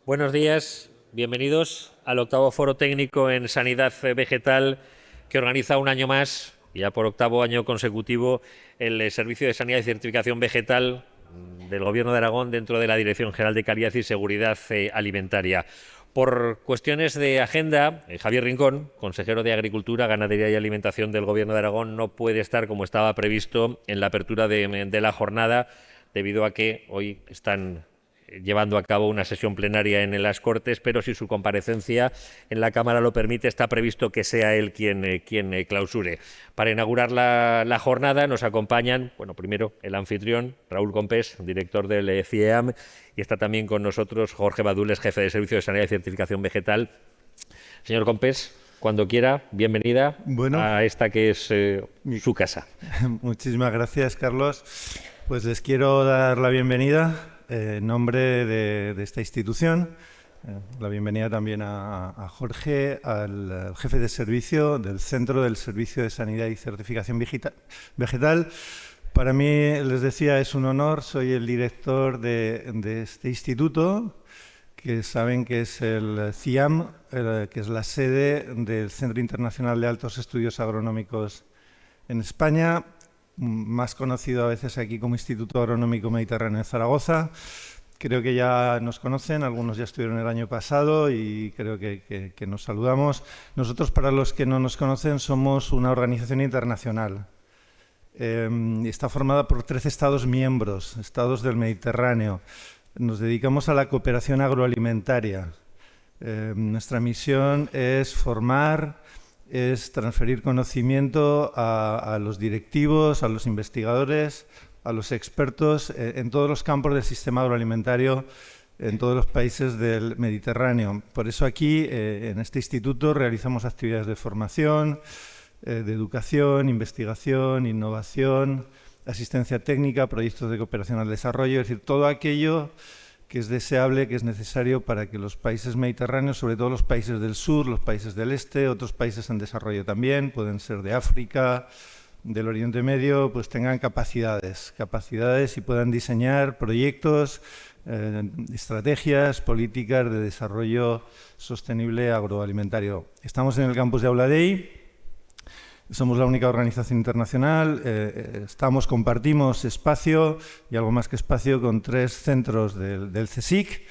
Buenos días, bienvenidos al octavo Foro Técnico en Sanidad Vegetal que organiza un año más, ya por octavo año consecutivo, el Servicio de Sanidad y Certificación Vegetal del Gobierno de Aragón dentro de la Dirección General de Calidad y Seguridad Alimentaria. Por cuestiones de agenda, Javier Rincón, consejero de Agricultura, Ganadería y Alimentación del Gobierno de Aragón, no puede estar como estaba previsto en la apertura de la jornada, debido a que hoy están llevando a cabo una sesión plenaria en las Cortes, pero si su comparecencia en la Cámara lo permite, está previsto que sea él quien clausure. Para inaugurar la jornada nos acompañan, bueno, primero el anfitrión, Raúl Compés, director del CIEAM, y está también con nosotros Jorge Badules, jefe de Servicio de Sanidad y Certificación Vegetal. Señor Compés, cuando quiera, bienvenida a esta que es su casa. Muchísimas gracias, Carlos. Pues les quiero dar la bienvenida en nombre de esta institución, la bienvenida también a Jorge, al jefe de servicio del Centro del Servicio de Sanidad y Certificación Vegetal. Para mí, les decía, es un honor, soy el director de este instituto, que saben que es el CIEAM, que es la sede del Centro Internacional de Altos Estudios Agronómicos en España, más conocido a veces aquí como Instituto Agronómico Mediterráneo de Zaragoza. Creo que ya nos conocen, algunos ya estuvieron el año pasado y creo que nos saludamos. Nosotros, para los que no nos conocen, somos una organización internacional. Está formada por 13 Estados miembros, Estados del Mediterráneo. Nos dedicamos a la cooperación agroalimentaria. Nuestra misión es formar, es transferir conocimiento a los directivos, a los investigadores, a los expertos en todos los campos del sistema agroalimentario en todos los países del Mediterráneo. Por eso aquí, en este instituto, realizamos actividades de formación, de educación, investigación, innovación, asistencia técnica, proyectos de cooperación al desarrollo, es decir, todo aquello que es deseable, que es necesario para que los países mediterráneos, sobre todo los países del sur, los países del este, otros países en desarrollo también, pueden ser de África, del Oriente Medio, pues tengan capacidades y puedan diseñar proyectos, estrategias, políticas de desarrollo sostenible agroalimentario. Estamos en el campus de Auladei. Somos la única organización internacional, compartimos espacio y algo más que espacio con 3 centros del CSIC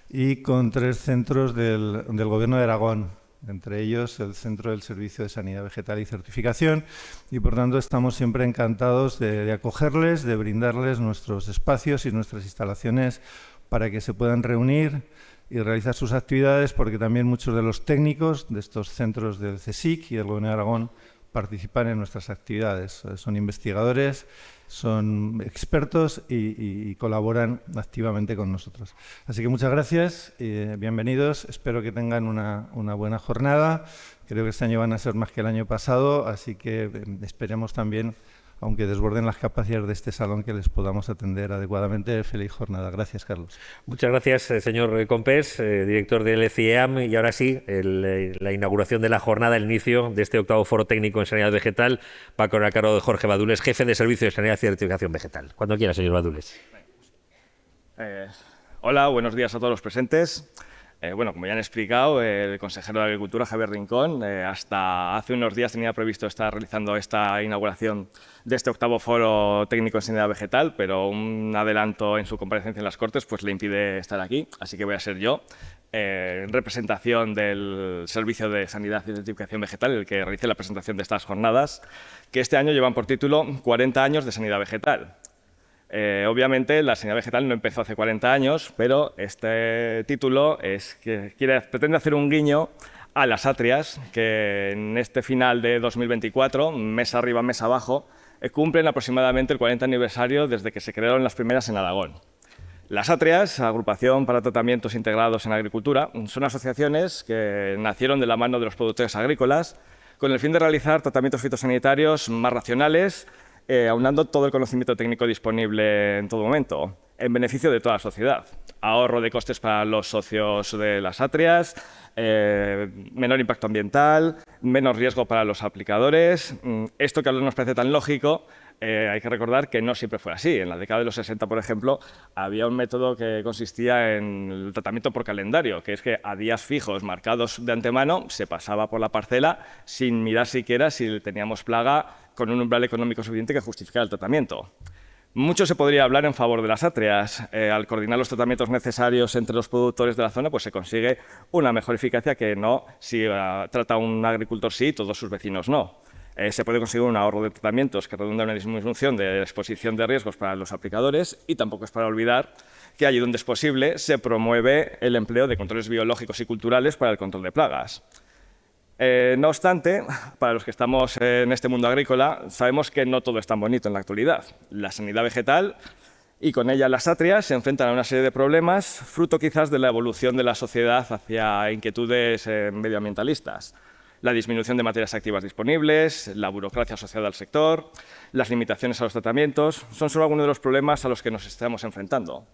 y con 3 centros del Gobierno de Aragón, entre ellos el Centro del Servicio de Sanidad Vegetal y Certificación, y por tanto estamos siempre encantados de acogerles, de brindarles nuestros espacios y nuestras instalaciones para que se puedan reunir y realizar sus actividades, porque también muchos de los técnicos de estos centros del CSIC y del Gobierno de Aragón participan en nuestras actividades. Son investigadores, son expertos y colaboran activamente con nosotros. Así que muchas gracias, bienvenidos. Espero que tengan una buena jornada. Creo que este año van a ser más que el año pasado, así que esperemos también, aunque desborden las capacidades de este salón, que les podamos atender adecuadamente. Feliz jornada. Gracias, Carlos. Muchas gracias, señor Compés, director del CIEAM. Y ahora sí, la inauguración de la jornada, el inicio de este octavo Foro Técnico en Sanidad Vegetal, va con el cargo de Jorge Badules, jefe de Servicio de Sanidad y Certificación Vegetal. Cuando quiera, señor Badules. Hola, buenos días a todos los presentes. Bueno, como ya han explicado, el consejero de Agricultura, Javier Rincón, hasta hace unos días tenía previsto estar realizando esta inauguración de este octavo Foro Técnico en Sanidad Vegetal, pero un adelanto en su comparecencia en las Cortes pues le impide estar aquí, así que voy a ser yo, en representación del Servicio de Sanidad y Certificación Vegetal, el que realice la presentación de estas jornadas, que este año llevan por título 40 años de sanidad vegetal. Obviamente, la sanidad vegetal no empezó hace 40 años, pero este título pretende hacer un guiño a las Atrias, que en este final de 2024, mes arriba, mes abajo, cumplen aproximadamente el 40 aniversario desde que se crearon las primeras en Aragón. Las Atrias, Agrupación para Tratamientos Integrados en Agricultura, son asociaciones que nacieron de la mano de los productores agrícolas con el fin de realizar tratamientos fitosanitarios más racionales, aunando todo el conocimiento técnico disponible en todo momento, en beneficio de toda la sociedad. Ahorro de costes para los socios de las Atrias, menor impacto ambiental, menos riesgo para los aplicadores. Esto que a nosotros nos parece tan lógico, hay que recordar que no siempre fue así. En la década de los 60, por ejemplo, había un método que consistía en el tratamiento por calendario, que es que a días fijos marcados de antemano se pasaba por la parcela sin mirar siquiera si teníamos plaga, con un umbral económico suficiente que justificara el tratamiento. Mucho se podría hablar en favor de las atrias. Al coordinar los tratamientos necesarios entre los productores de la zona, pues se consigue una mejor eficacia que no si trata un agricultor sí y todos sus vecinos no. Se puede conseguir un ahorro de tratamientos que redunda en una disminución de exposición de riesgos para los aplicadores, y tampoco es para olvidar que allí donde es posible se promueve el empleo de controles biológicos y culturales para el control de plagas. No obstante, para los que estamos en este mundo agrícola, sabemos que no todo es tan bonito en la actualidad. La sanidad vegetal y con ella las atrias se enfrentan a una serie de problemas, fruto quizás de la evolución de la sociedad hacia inquietudes medioambientalistas. La disminución de materias activas disponibles, la burocracia asociada al sector, las limitaciones a los tratamientos, son solo algunos de los problemas a los que nos estamos enfrentando.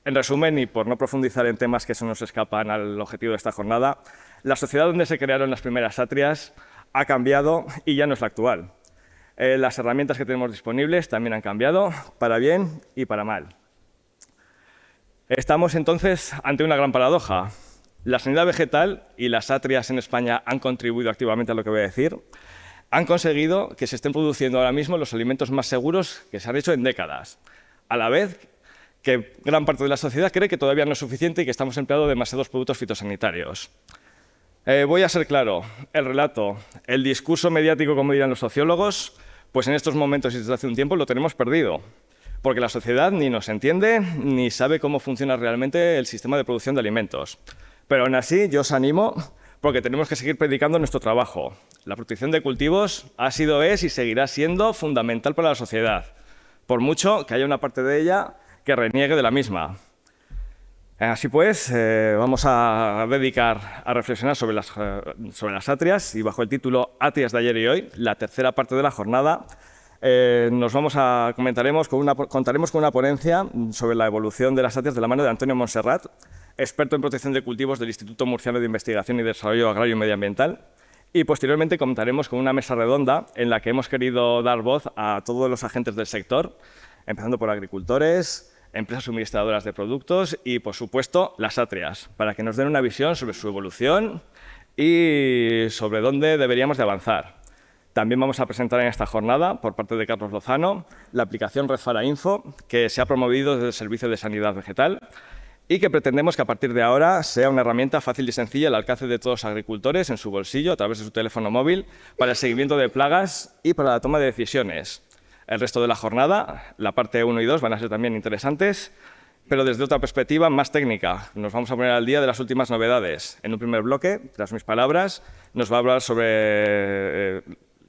En resumen, y por no profundizar en temas que se nos escapan al objetivo de esta jornada, la sociedad donde se crearon las primeras atrias ha cambiado y ya no es la actual. Las herramientas que tenemos disponibles también han cambiado, para bien y para mal. Estamos entonces ante una gran paradoja. La sanidad vegetal y las atrias en España han contribuido activamente a lo que voy a decir. Han conseguido que se estén produciendo ahora mismo los alimentos más seguros que se han hecho en décadas, a la vez que gran parte de la sociedad cree que todavía no es suficiente y que estamos empleando demasiados productos fitosanitarios. Voy a ser claro, el relato, el discurso mediático, como dirán los sociólogos, pues en estos momentos y desde hace un tiempo lo tenemos perdido, porque la sociedad ni nos entiende ni sabe cómo funciona realmente el sistema de producción de alimentos. Pero aún así, yo os animo porque tenemos que seguir predicando nuestro trabajo. La protección de cultivos ha sido, es y seguirá siendo fundamental para la sociedad, por mucho que haya una parte de ella que reniegue de la misma. Así pues, vamos a dedicar a reflexionar sobre las atrias y bajo el título Atrias de ayer y hoy, la tercera parte de la jornada, contaremos con una ponencia sobre la evolución de las atrias de la mano de Antonio Montserrat, experto en protección de cultivos del Instituto Murciano de Investigación y Desarrollo Agrario y Medioambiental, y posteriormente contaremos con una mesa redonda en la que hemos querido dar voz a todos los agentes del sector, empezando por agricultores, empresas suministradoras de productos y, por supuesto, las atrias, para que nos den una visión sobre su evolución y sobre dónde deberíamos de avanzar. También vamos a presentar en esta jornada, por parte de Carlos Lozano, la aplicación Red Fara Info, que se ha promovido desde el Servicio de Sanidad Vegetal y que pretendemos que a partir de ahora sea una herramienta fácil y sencilla al alcance de todos los agricultores en su bolsillo, a través de su teléfono móvil, para el seguimiento de plagas y para la toma de decisiones. El resto de la jornada, la parte 1 y 2, van a ser también interesantes, pero desde otra perspectiva más técnica. Nos vamos a poner al día de las últimas novedades. En un primer bloque, tras mis palabras, nos va a hablar sobre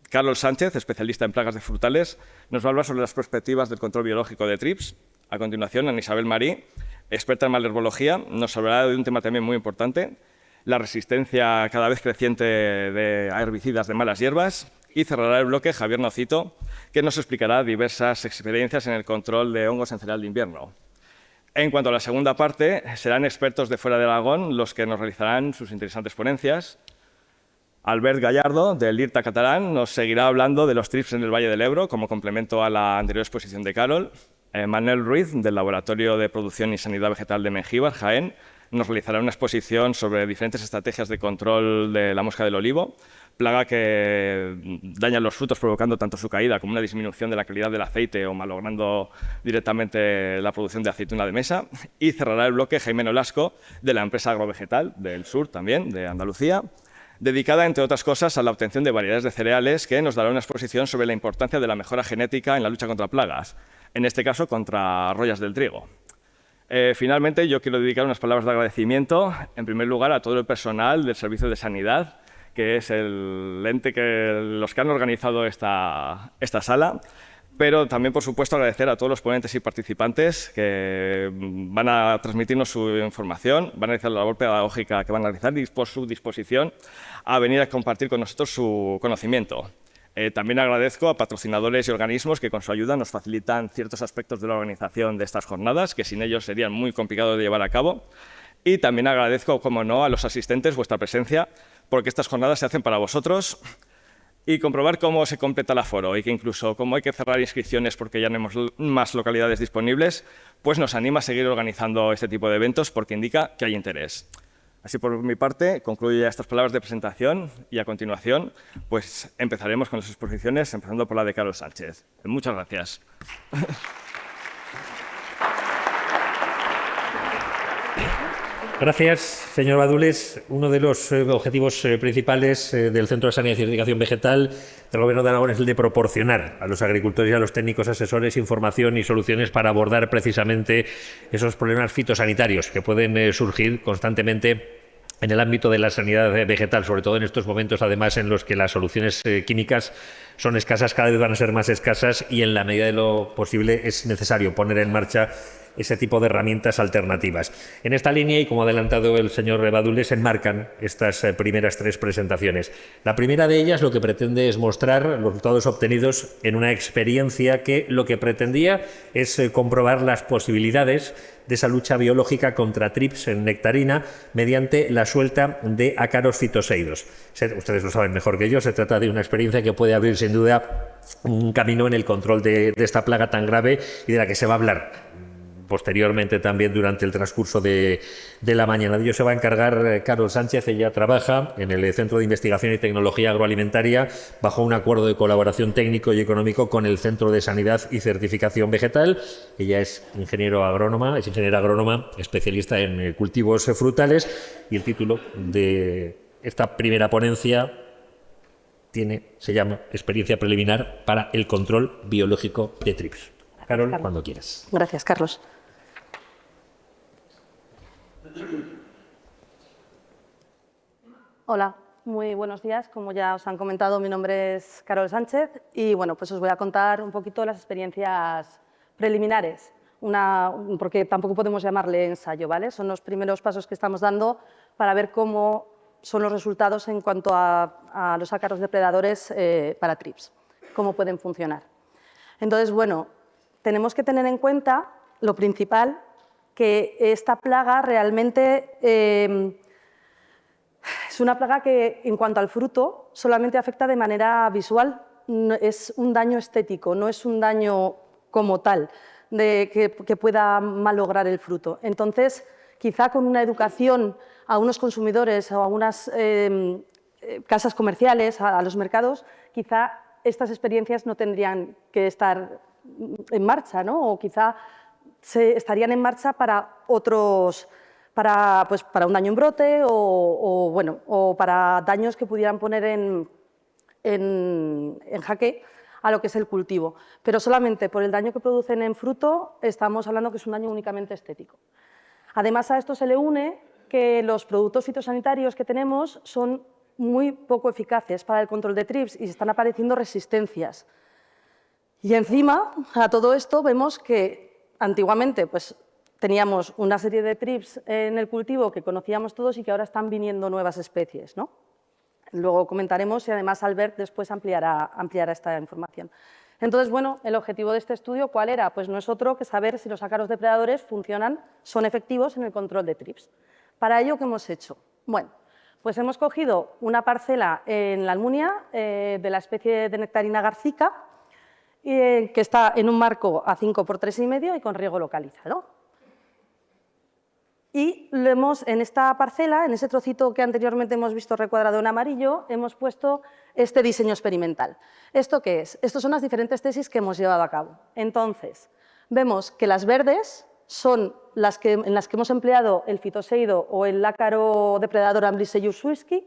Carlos Sánchez, especialista en plagas de frutales, nos va a hablar sobre las perspectivas del control biológico de trips. A continuación, Ana Isabel Marí, experta en malherbología, nos hablará de un tema también muy importante, la resistencia cada vez creciente a herbicidas de malas hierbas. Y cerrará el bloque Javier Nocito, que nos explicará diversas experiencias en el control de hongos en cereal de invierno. En cuanto a la segunda parte, serán expertos de fuera de Aragón los que nos realizarán sus interesantes ponencias. Albert Gallardo, del IRTA catalán, nos seguirá hablando de los trips en el Valle del Ebro, como complemento a la anterior exposición de Carol. Manuel Ruiz, del Laboratorio de Producción y Sanidad Vegetal de Mengíbar, Jaén, nos realizará una exposición sobre diferentes estrategias de control de la mosca del olivo, plaga que daña los frutos provocando tanto su caída como una disminución de la calidad del aceite o malogrando directamente la producción de aceituna de mesa. Y cerrará el bloque Jaime Nolasco, de la empresa agrovegetal del sur también, de Andalucía, dedicada, entre otras cosas, a la obtención de variedades de cereales, que nos dará una exposición sobre la importancia de la mejora genética en la lucha contra plagas, en este caso contra rollas del trigo. Finalmente, yo quiero dedicar unas palabras de agradecimiento, en primer lugar, a todo el personal del Servicio de Sanidad, que es el ente los que han organizado esta sala, pero también, por supuesto, agradecer a todos los ponentes y participantes que van a transmitirnos su información, van a realizar la labor pedagógica que van a realizar y por su disposición a venir a compartir con nosotros su conocimiento. También agradezco a patrocinadores y organismos que con su ayuda nos facilitan ciertos aspectos de la organización de estas jornadas, que sin ellos serían muy complicados de llevar a cabo. Y también agradezco, como no, a los asistentes vuestra presencia, porque estas jornadas se hacen para vosotros. y comprobar cómo se completa el aforo y que incluso cómo hay que cerrar inscripciones porque ya no hemos más localidades disponibles, pues nos anima a seguir organizando este tipo de eventos porque indica que hay interés. Así, por mi parte, concluyo ya estas palabras de presentación y a continuación pues empezaremos con las exposiciones, empezando por la de Carlos Sánchez. Muchas gracias. Gracias, señor Badules. Uno de los objetivos principales del Centro de Sanidad y Certificación Vegetal del Gobierno de Aragón es el de proporcionar a los agricultores y a los técnicos asesores información y soluciones para abordar precisamente esos problemas fitosanitarios que pueden surgir constantemente en el ámbito de la sanidad vegetal, sobre todo en estos momentos, además, en los que las soluciones químicas son escasas, cada vez van a ser más escasas y en la medida de lo posible es necesario poner en marcha ese tipo de herramientas alternativas. En esta línea, y como ha adelantado el señor Badules, se enmarcan estas primeras tres presentaciones. La primera de ellas lo que pretende es mostrar los resultados obtenidos en una experiencia que lo que pretendía es comprobar las posibilidades de esa lucha biológica contra trips en nectarina mediante la suelta de ácaros fitoseidos. Ustedes lo saben mejor que yo, se trata de una experiencia que puede abrir sin duda un camino en el control de esta plaga tan grave y de la que se va a hablar posteriormente también durante el transcurso de la mañana. De ello se va a encargar Carlos Sánchez. Ella trabaja en el Centro de Investigación y Tecnología Agroalimentaria bajo un acuerdo de colaboración técnico y económico con el Centro de Sanidad y Certificación Vegetal. Ella es ingeniera agrónoma, especialista en cultivos frutales, y el título de esta primera ponencia se llama Experiencia preliminar para el control biológico de trips. Carol, cuando quieras. Gracias, Carlos. Hola, muy buenos días. Como ya os han comentado, mi nombre es Carol Sánchez y bueno, pues os voy a contar un poquito las experiencias preliminares, porque tampoco podemos llamarle ensayo, ¿vale? Son los primeros pasos que estamos dando para ver cómo son los resultados en cuanto a los ácaros depredadores para trips, cómo pueden funcionar. Entonces, bueno, tenemos que tener en cuenta lo principal, que esta plaga realmente es una plaga que, en cuanto al fruto, solamente afecta de manera visual. Es un daño estético, no es un daño como tal, que pueda malograr el fruto. Entonces, quizá con una educación a unos consumidores o a unas casas comerciales, a los mercados, quizá estas experiencias no tendrían que estar en marcha, ¿no? O quizá estarían en marcha para otros, para un daño en brote o para daños que pudieran poner en jaque a lo que es el cultivo. Pero solamente por el daño que producen en fruto estamos hablando que es un daño únicamente estético. Además, a esto se le une que los productos fitosanitarios que tenemos son muy poco eficaces para el control de trips y están apareciendo resistencias. Y encima, a todo esto, vemos que antiguamente pues, teníamos una serie de trips en el cultivo que conocíamos todos y que ahora están viniendo nuevas especies, ¿no? Luego comentaremos y además Albert después ampliará esta información. Entonces, bueno, el objetivo de este estudio, ¿cuál era? Pues no es otro que saber si los ácaros depredadores funcionan, son efectivos en el control de trips. Para ello, ¿qué hemos hecho? Bueno, pues hemos cogido una parcela en la Almunia de la especie de nectarina garcica, que está en un marco a 5 por 3,5 y con riego localizado. Y en esta parcela, en ese trocito que anteriormente hemos visto recuadrado en amarillo, hemos puesto este diseño experimental. ¿Esto qué es? Estas son las diferentes tesis que hemos llevado a cabo. Entonces, vemos que las verdes son en las que hemos empleado el fitoseido o el ácaro depredador Amblysseius swirsky.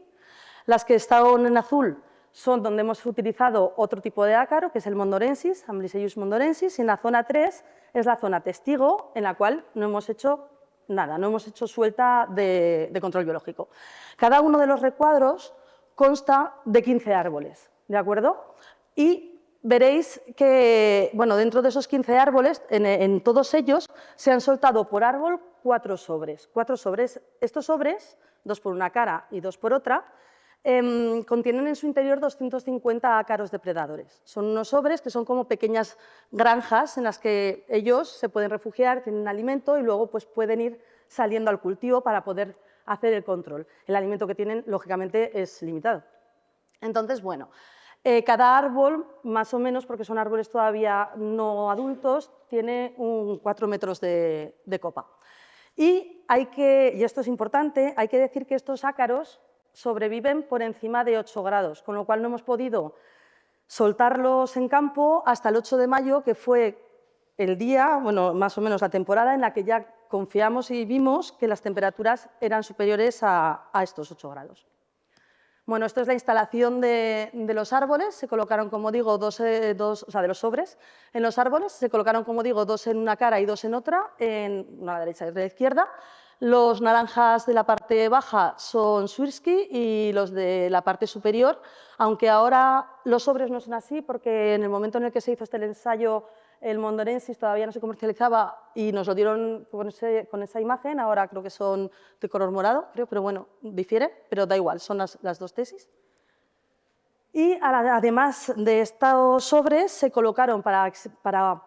Las que están en azul son donde hemos utilizado otro tipo de ácaro, que es el mondorensis, Amblysseius mondorensis, y en la zona 3 es la zona testigo, en la cual no hemos hecho nada, no hemos hecho suelta de control biológico. Cada uno de los recuadros consta de 15 árboles, ¿de acuerdo? Y veréis que, bueno, dentro de esos 15 árboles, en todos ellos, se han soltado por árbol 4 sobres. 4 sobres. Estos sobres, 2 por una cara y 2 por otra, contienen en su interior 250 ácaros depredadores. Son unos sobres que son como pequeñas granjas en las que ellos se pueden refugiar, tienen alimento y luego pues, pueden ir saliendo al cultivo para poder hacer el control. El alimento que tienen, lógicamente, es limitado. Entonces, bueno, Cada árbol, más o menos, porque son árboles todavía no adultos, tiene 4 metros de copa. Y esto es importante, hay que decir que estos ácaros sobreviven por encima de 8 grados, con lo cual no hemos podido soltarlos en campo hasta el 8 de mayo, que fue el día, bueno, más o menos la temporada en la que ya confiamos y vimos que las temperaturas eran superiores a estos 8 grados. Bueno, esto es la instalación de los árboles. Se colocaron, como digo, o sea, de los sobres en los árboles. Se colocaron, como digo, 2 en una cara y 2 en otra, una a la derecha y otra a la izquierda. Los naranjas de la parte baja son Swirsky y los de la parte superior, aunque ahora los sobres no son así, porque en el momento en el que se hizo este ensayo, el Mondorensis todavía no se comercializaba y nos lo dieron con esa imagen. Ahora creo que son de color morado, pero bueno, difiere, pero da igual, son las 2 tesis. Y además de estos sobres, se colocaron para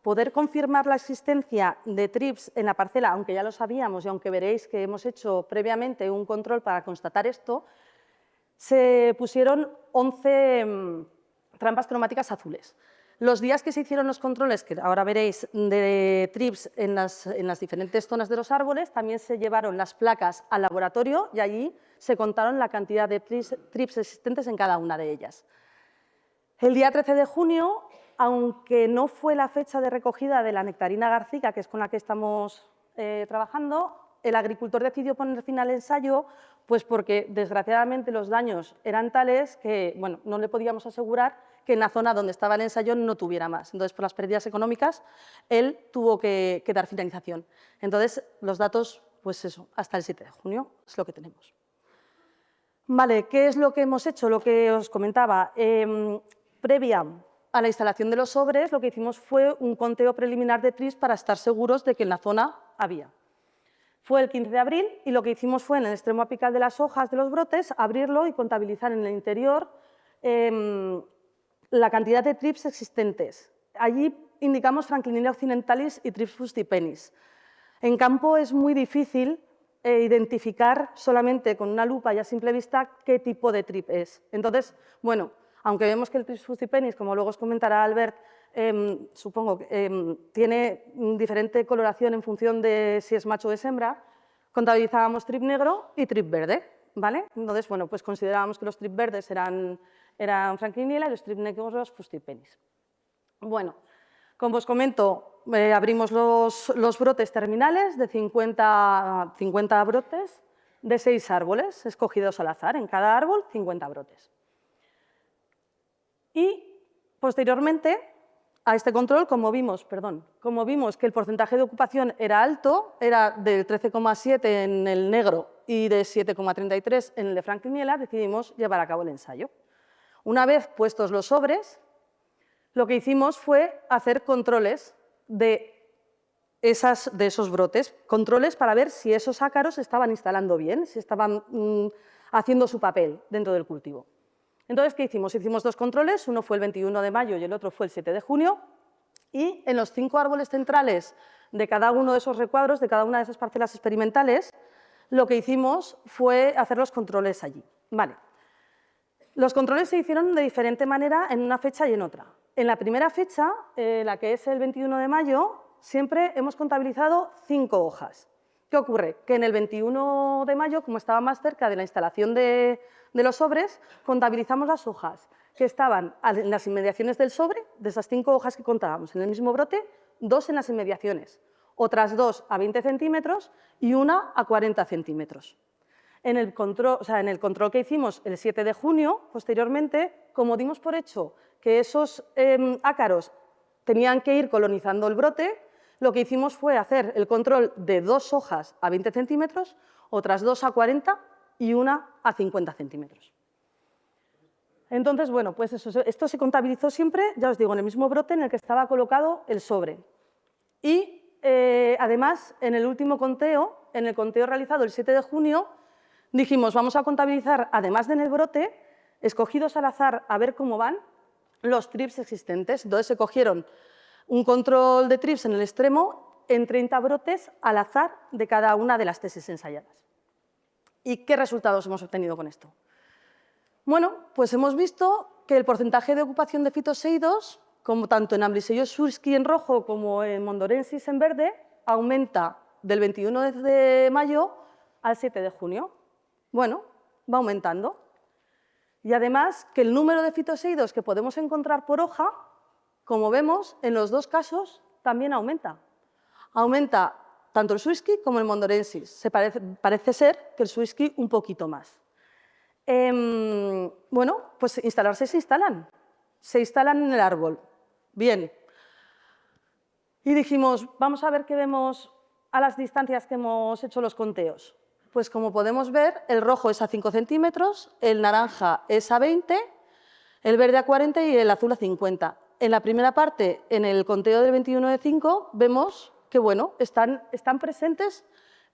poder confirmar la existencia de TRIPS en la parcela, aunque ya lo sabíamos y aunque veréis que hemos hecho previamente un control para constatar esto, se pusieron 11 trampas cromáticas azules. Los días que se hicieron los controles, que ahora veréis, de TRIPS en las diferentes zonas de los árboles, también se llevaron las placas al laboratorio y allí se contaron la cantidad de TRIPS existentes en cada una de ellas. El día 13 de junio, aunque no fue la fecha de recogida de la nectarina garcica, que es con la que estamos trabajando, el agricultor decidió poner fin al ensayo, pues porque desgraciadamente los daños eran tales que bueno, no le podíamos asegurar que en la zona donde estaba el ensayo no tuviera más. Entonces, por las pérdidas económicas, él tuvo que dar finalización. Entonces, los datos, pues eso, hasta el 7 de junio es lo que tenemos. Vale, ¿qué es lo que hemos hecho? Lo que os comentaba. Previa a la instalación de los sobres, lo que hicimos fue un conteo preliminar de TRIPS para estar seguros de que en la zona había. Fue el 15 de abril y lo que hicimos fue, en el extremo apical de las hojas de los brotes, abrirlo y contabilizar en el interior la cantidad de TRIPS existentes. Allí indicamos Franklinia occidentalis y TRIPS fustipenis. En campo es muy difícil identificar solamente con una lupa y a simple vista qué tipo de TRIP es. Entonces, bueno, aunque vemos que el TRIPS fustipenis, como luego os comentará Albert, supongo que tiene diferente coloración en función de si es macho o es hembra, contabilizábamos TRIP negro y TRIP verde, ¿vale? Entonces, bueno, pues considerábamos que los TRIP verdes eran Franklinia y los TRIP negros fustipenis. Bueno, como os comento, abrimos los brotes terminales de 50 brotes de 6 árboles escogidos al azar. En cada árbol, 50 brotes. Y posteriormente a este control, como vimos que el porcentaje de ocupación era alto, era del 13,7 en el negro y de 7,33 en el de Franklinia, decidimos llevar a cabo el ensayo. Una vez puestos los sobres, lo que hicimos fue hacer controles de esos brotes, controles para ver si esos ácaros se estaban instalando bien, si estaban haciendo su papel dentro del cultivo. Entonces, ¿qué hicimos? Hicimos 2 controles, uno fue el 21 de mayo y el otro fue el 7 de junio, y en los 5 árboles centrales de cada uno de esos recuadros, de cada una de esas parcelas experimentales, lo que hicimos fue hacer los controles allí. Vale. Los controles se hicieron de diferente manera en una fecha y en otra. En la primera fecha, la que es el 21 de mayo, siempre hemos contabilizado 5 hojas. ¿Qué ocurre? Que en el 21 de mayo, como estaba más cerca de la instalación de los sobres, contabilizamos las hojas que estaban en las inmediaciones del sobre. De esas 5 hojas que contábamos en el mismo brote, 2 en las inmediaciones, otras 2 a 20 centímetros y una a 40 centímetros. En el control que hicimos el 7 de junio, posteriormente, como dimos por hecho que esos ácaros tenían que ir colonizando el brote, lo que hicimos fue hacer el control de 2 hojas a 20 centímetros, otras 2 a 40 y una a 50 centímetros. Entonces, bueno, pues esto se contabilizó siempre, ya os digo, en el mismo brote en el que estaba colocado el sobre. Y además, en el último conteo, en el conteo realizado el 7 de junio, dijimos, vamos a contabilizar, además de en el brote, escogidos al azar a ver cómo van los TRIPS existentes. Entonces se cogieron un control de TRIPS en el extremo en 30 brotes al azar de cada una de las tesis ensayadas. ¿Y qué resultados hemos obtenido con esto? Bueno, pues hemos visto que el porcentaje de ocupación de fitoseidos, como tanto en Amblyseus swirsky en rojo como en Mondorensis en verde, aumenta del 21 de mayo al 7 de junio. Bueno, va aumentando. Y además que el número de fitoseidos que podemos encontrar por hoja, como vemos, en los dos casos también aumenta. Aumenta tanto el swirsky como el Mondorensis. Parece ser que el swirsky un poquito más. Bueno, pues instalarse se instalan. Se instalan en el árbol. Bien. Y dijimos, vamos a ver qué vemos a las distancias que hemos hecho los conteos. Pues como podemos ver, el rojo es a 5 centímetros, el naranja es a 20, el verde a 40 y el azul a 50. En la primera parte, en el conteo del 21 de 5, vemos que bueno, están presentes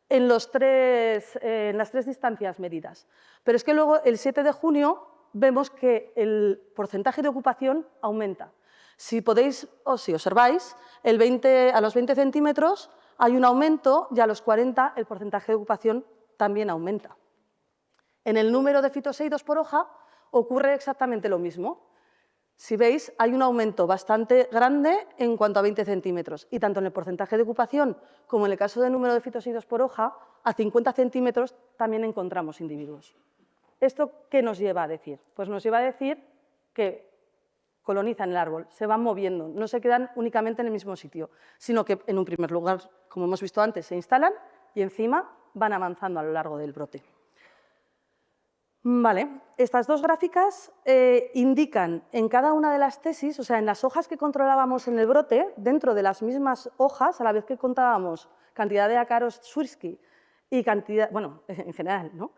en las tres distancias medidas. Pero es que luego, el 7 de junio, vemos que el porcentaje de ocupación aumenta. Si podéis, o si observáis, a los 20 centímetros hay un aumento y a los 40 el porcentaje de ocupación también aumenta. En el número de fitoseidos por hoja ocurre exactamente lo mismo. Si veis, hay un aumento bastante grande en cuanto a 20 centímetros y tanto en el porcentaje de ocupación como en el caso del número de fitoseidos por hoja, a 50 centímetros también encontramos individuos. ¿Esto qué nos lleva a decir? Pues nos lleva a decir que colonizan el árbol, se van moviendo, no se quedan únicamente en el mismo sitio, sino que en un primer lugar, como hemos visto antes, se instalan y encima van avanzando a lo largo del brote. Vale, estas dos gráficas indican en cada una de las tesis, o sea, en las hojas que controlábamos en el brote, dentro de las mismas hojas, a la vez que contábamos cantidad de ácaros swirsky y cantidad, bueno, en general, ¿no?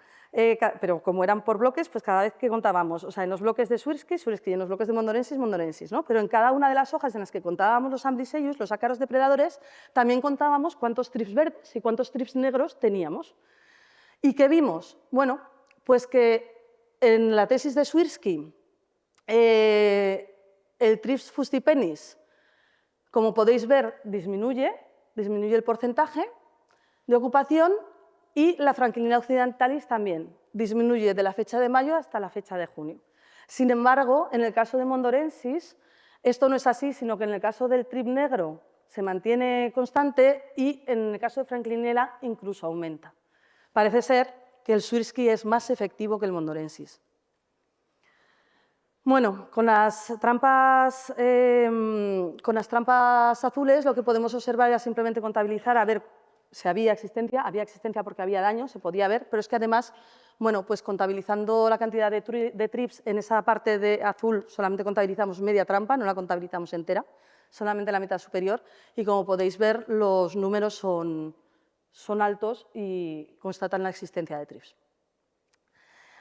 Pero como eran por bloques, pues cada vez que contábamos, o sea, en los bloques de swirsky y en los bloques de Mondorensis, ¿no? Pero en cada una de las hojas en las que contábamos los Amblyseus, los ácaros depredadores, también contábamos cuántos trips verdes y cuántos trips negros teníamos. ¿Y qué vimos? Bueno, pues que en la tesis de swirsky, el trips fustipenis, como podéis ver, disminuye el porcentaje de ocupación y la Franklinella occidentalis también disminuye de la fecha de mayo hasta la fecha de junio. Sin embargo, en el caso de Mondorensis, esto no es así, sino que en el caso del trip negro se mantiene constante y en el caso de Franklinella incluso aumenta. Parece ser que el swirsky es más efectivo que el Mondorensis. Bueno, con las trampas azules lo que podemos observar era simplemente contabilizar a ver si había existencia porque había daño, se podía ver, pero es que además, bueno, pues contabilizando la cantidad de trips en esa parte de azul solamente contabilizamos media trampa, no la contabilizamos entera, solamente la mitad superior, y como podéis ver los números son altos y constatan la existencia de trips.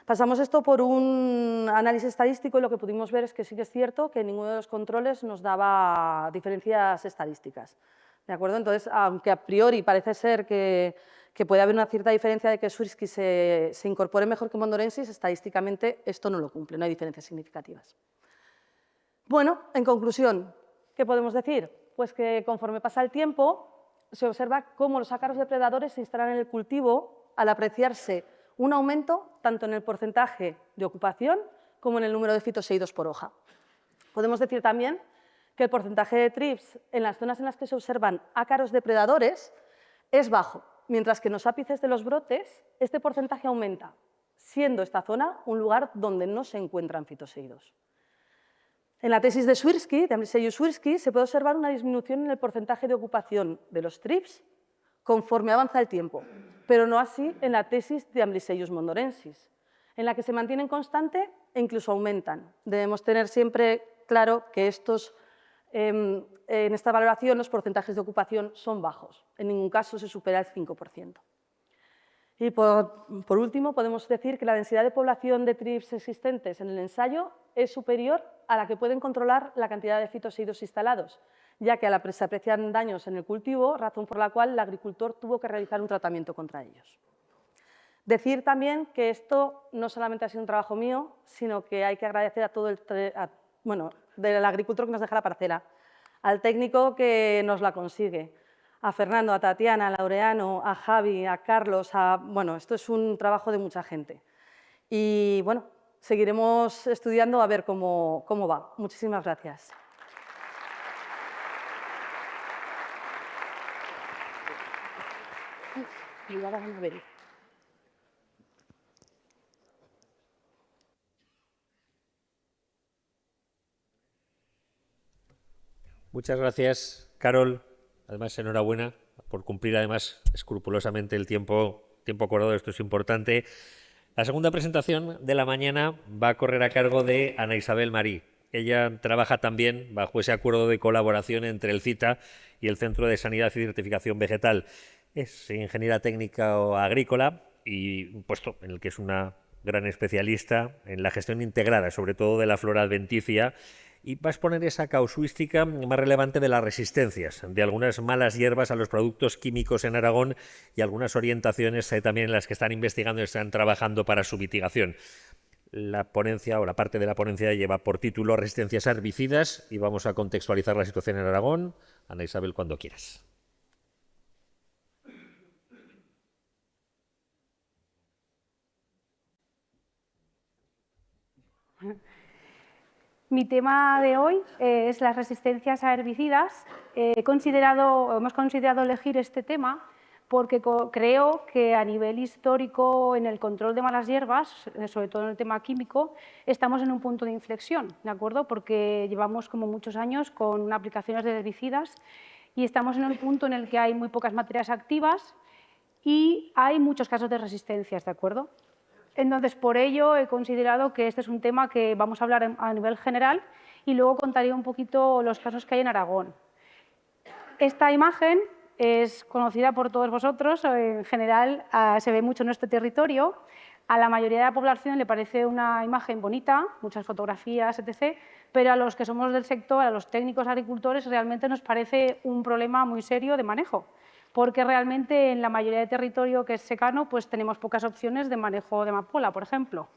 Pasamos esto por un análisis estadístico y lo que pudimos ver es que sí que es cierto que ninguno de los controles nos daba diferencias estadísticas. ¿De acuerdo? Entonces, aunque a priori parece ser que puede haber una cierta diferencia de que swirsky se incorpore mejor que Mondorensis, estadísticamente esto no lo cumple, no hay diferencias significativas. Bueno, en conclusión, ¿qué podemos decir? Pues que conforme pasa el tiempo, se observa cómo los ácaros depredadores se instalan en el cultivo al apreciarse un aumento tanto en el porcentaje de ocupación como en el número de fitoseidos por hoja. Podemos decir también que el porcentaje de trips en las zonas en las que se observan ácaros depredadores es bajo, mientras que en los ápices de los brotes este porcentaje aumenta, siendo esta zona un lugar donde no se encuentran fitoseidos. En la tesis de swirsky, de Amblyseus swirsky, se puede observar una disminución en el porcentaje de ocupación de los trips conforme avanza el tiempo, pero no así en la tesis de Amblyseus mondorensis, en la que se mantienen constante e incluso aumentan. Debemos tener siempre claro que en esta valoración los porcentajes de ocupación son bajos, en ningún caso se supera el 5%. Y por último, podemos decir que la densidad de población de trips existentes en el ensayo es superior a la que pueden controlar la cantidad de fitoseidos instalados, ya que se aprecian daños en el cultivo, razón por la cual el agricultor tuvo que realizar un tratamiento contra ellos. Decir también que esto no solamente ha sido un trabajo mío, sino que hay que agradecer a todo del agricultor que nos deja la parcela, al técnico que nos la consigue, a Fernando, a Tatiana, a Laureano, a Javi, a Carlos, bueno, esto es un trabajo de mucha gente. Y bueno, seguiremos estudiando a ver cómo va. Muchísimas gracias. Muchas gracias, Carol. Además, enhorabuena por cumplir además escrupulosamente el tiempo acordado. Esto es importante. La segunda presentación de la mañana va a correr a cargo de Ana Isabel Marí. Ella trabaja también bajo ese acuerdo de colaboración entre el CITA y el Centro de Sanidad y Certificación Vegetal. Es ingeniera técnica o agrícola y un puesto en el que es una gran especialista en la gestión integrada, sobre todo de la flora adventicia, y va a exponer esa casuística más relevante de las resistencias de algunas malas hierbas a los productos químicos en Aragón y algunas orientaciones también en las que están investigando y están trabajando para su mitigación. La ponencia o la parte de la ponencia lleva por título Resistencias a herbicidas y vamos a contextualizar la situación en Aragón. Ana Isabel, cuando quieras. Mi tema de hoy es las resistencias a herbicidas. Hemos considerado elegir este tema porque creo que a nivel histórico en el control de malas hierbas, sobre todo en el tema químico, estamos en un punto de inflexión, ¿de acuerdo? Porque llevamos como muchos años con aplicaciones de herbicidas y estamos en un punto en el que hay muy pocas materias activas y hay muchos casos de resistencias, ¿de acuerdo? Entonces, por ello he considerado que este es un tema que vamos a hablar a nivel general y luego contaré un poquito los casos que hay en Aragón. Esta imagen es conocida por todos vosotros, en general se ve mucho en nuestro territorio. A la mayoría de la población le parece una imagen bonita, muchas fotografías, etc., pero a los que somos del sector, a los técnicos agricultores, realmente nos parece un problema muy serio de manejo, porque realmente en la mayoría de territorio que es secano pues tenemos pocas opciones de manejo de amapola, por ejemplo.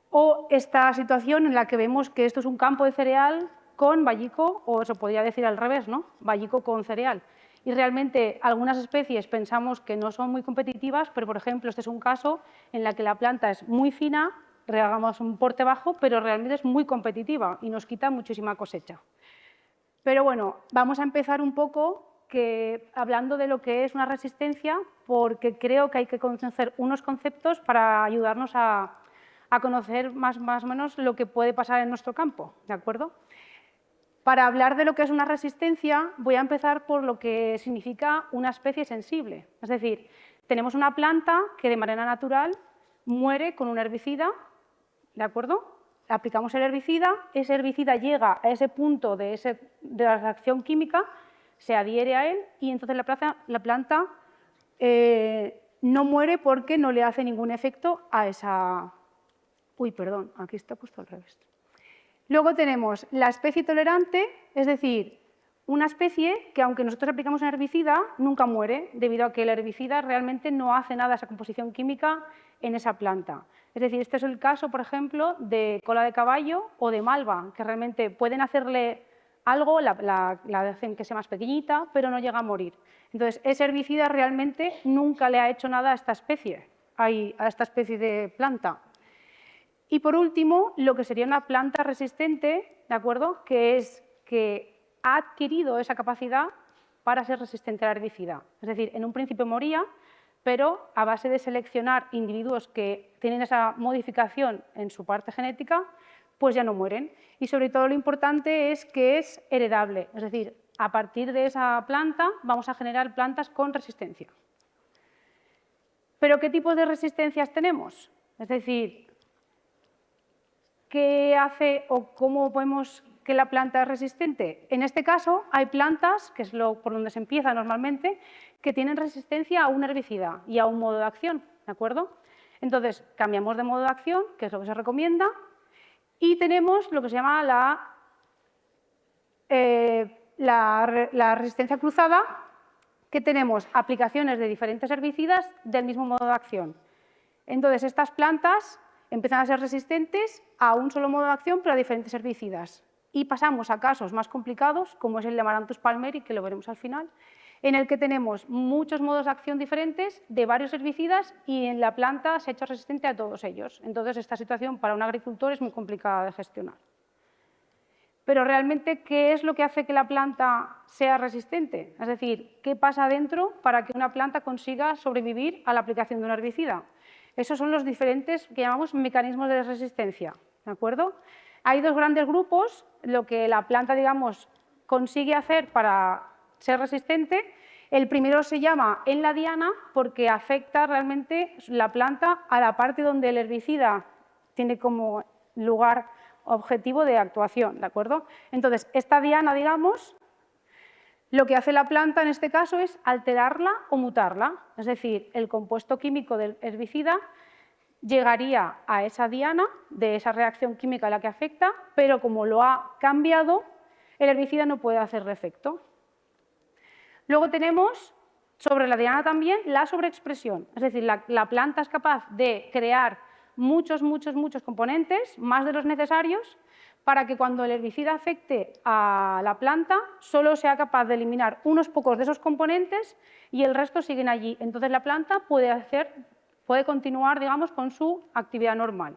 O esta situación en la que vemos que esto es un campo de cereal con vallico, o se podría decir al revés, ¿no? Vallico con cereal. Y realmente algunas especies pensamos que no son muy competitivas, pero por ejemplo este es un caso en el que la planta es muy fina, regamos un porte bajo, pero realmente es muy competitiva y nos quita muchísima cosecha. Pero bueno, vamos a empezar un poco hablando de lo que es una resistencia, porque creo que hay que conocer unos conceptos para ayudarnos a conocer más o menos lo que puede pasar en nuestro campo, ¿de acuerdo? Para hablar de lo que es una resistencia, voy a empezar por lo que significa una especie sensible. Es decir, tenemos una planta que de manera natural muere con un herbicida, ¿de acuerdo? Aplicamos el herbicida, ese herbicida llega a ese punto de la reacción química, se adhiere a él y entonces la planta no muere porque no le hace ningún efecto a esa... Uy, perdón, aquí está puesto al revés. Luego tenemos la especie tolerante, es decir, una especie que aunque nosotros aplicamos un herbicida, nunca muere, debido a que el herbicida realmente no hace nada a esa composición química en esa planta. Es decir, este es el caso, por ejemplo, de cola de caballo o de malva, que realmente pueden hacerle algo, la hacen que sea más pequeñita, pero no llega a morir. Entonces, ese herbicida realmente nunca le ha hecho nada a esta especie de planta. Y por último, lo que sería una planta resistente, ¿de acuerdo? Que es que ha adquirido esa capacidad para ser resistente al herbicida. Es decir, en un principio moría, pero a base de seleccionar individuos que tienen esa modificación en su parte genética, pues ya no mueren. Y sobre todo lo importante es que es heredable, es decir, a partir de esa planta vamos a generar plantas con resistencia. ¿Pero qué tipos de resistencias tenemos? Es decir, ¿qué hace o cómo vemos que la planta es resistente? En este caso hay plantas, que es por donde se empieza normalmente, que tienen resistencia a un herbicida y a un modo de acción, ¿de acuerdo? Entonces, cambiamos de modo de acción, que es lo que se recomienda, y tenemos lo que se llama la resistencia cruzada, que tenemos aplicaciones de diferentes herbicidas del mismo modo de acción. Entonces, estas plantas empiezan a ser resistentes a un solo modo de acción, pero a diferentes herbicidas. Y pasamos a casos más complicados, como es el de Amaranthus palmeri, que lo veremos al final, en el que tenemos muchos modos de acción diferentes de varios herbicidas y en la planta se ha hecho resistente a todos ellos. Entonces, esta situación para un agricultor es muy complicada de gestionar. Pero realmente, ¿qué es lo que hace que la planta sea resistente? Es decir, ¿qué pasa dentro para que una planta consiga sobrevivir a la aplicación de un herbicida? Esos son los diferentes que llamamos mecanismos de resistencia, ¿de acuerdo? Hay dos grandes grupos, lo que la planta, digamos, consigue hacer para ser resistente. El primero se llama en la diana porque afecta realmente la planta a la parte donde el herbicida tiene como lugar objetivo de actuación, ¿de acuerdo? Entonces, esta diana, digamos, lo que hace la planta en este caso es alterarla o mutarla, es decir, el compuesto químico del herbicida llegaría a esa diana de esa reacción química a la que afecta, pero como lo ha cambiado, el herbicida no puede hacer efecto. Luego tenemos sobre la diana también la sobreexpresión, es decir, la planta es capaz de crear muchos componentes, más de los necesarios, para que cuando el herbicida afecte a la planta solo sea capaz de eliminar unos pocos de esos componentes y el resto siguen allí. Entonces la planta puede continuar, digamos, con su actividad normal.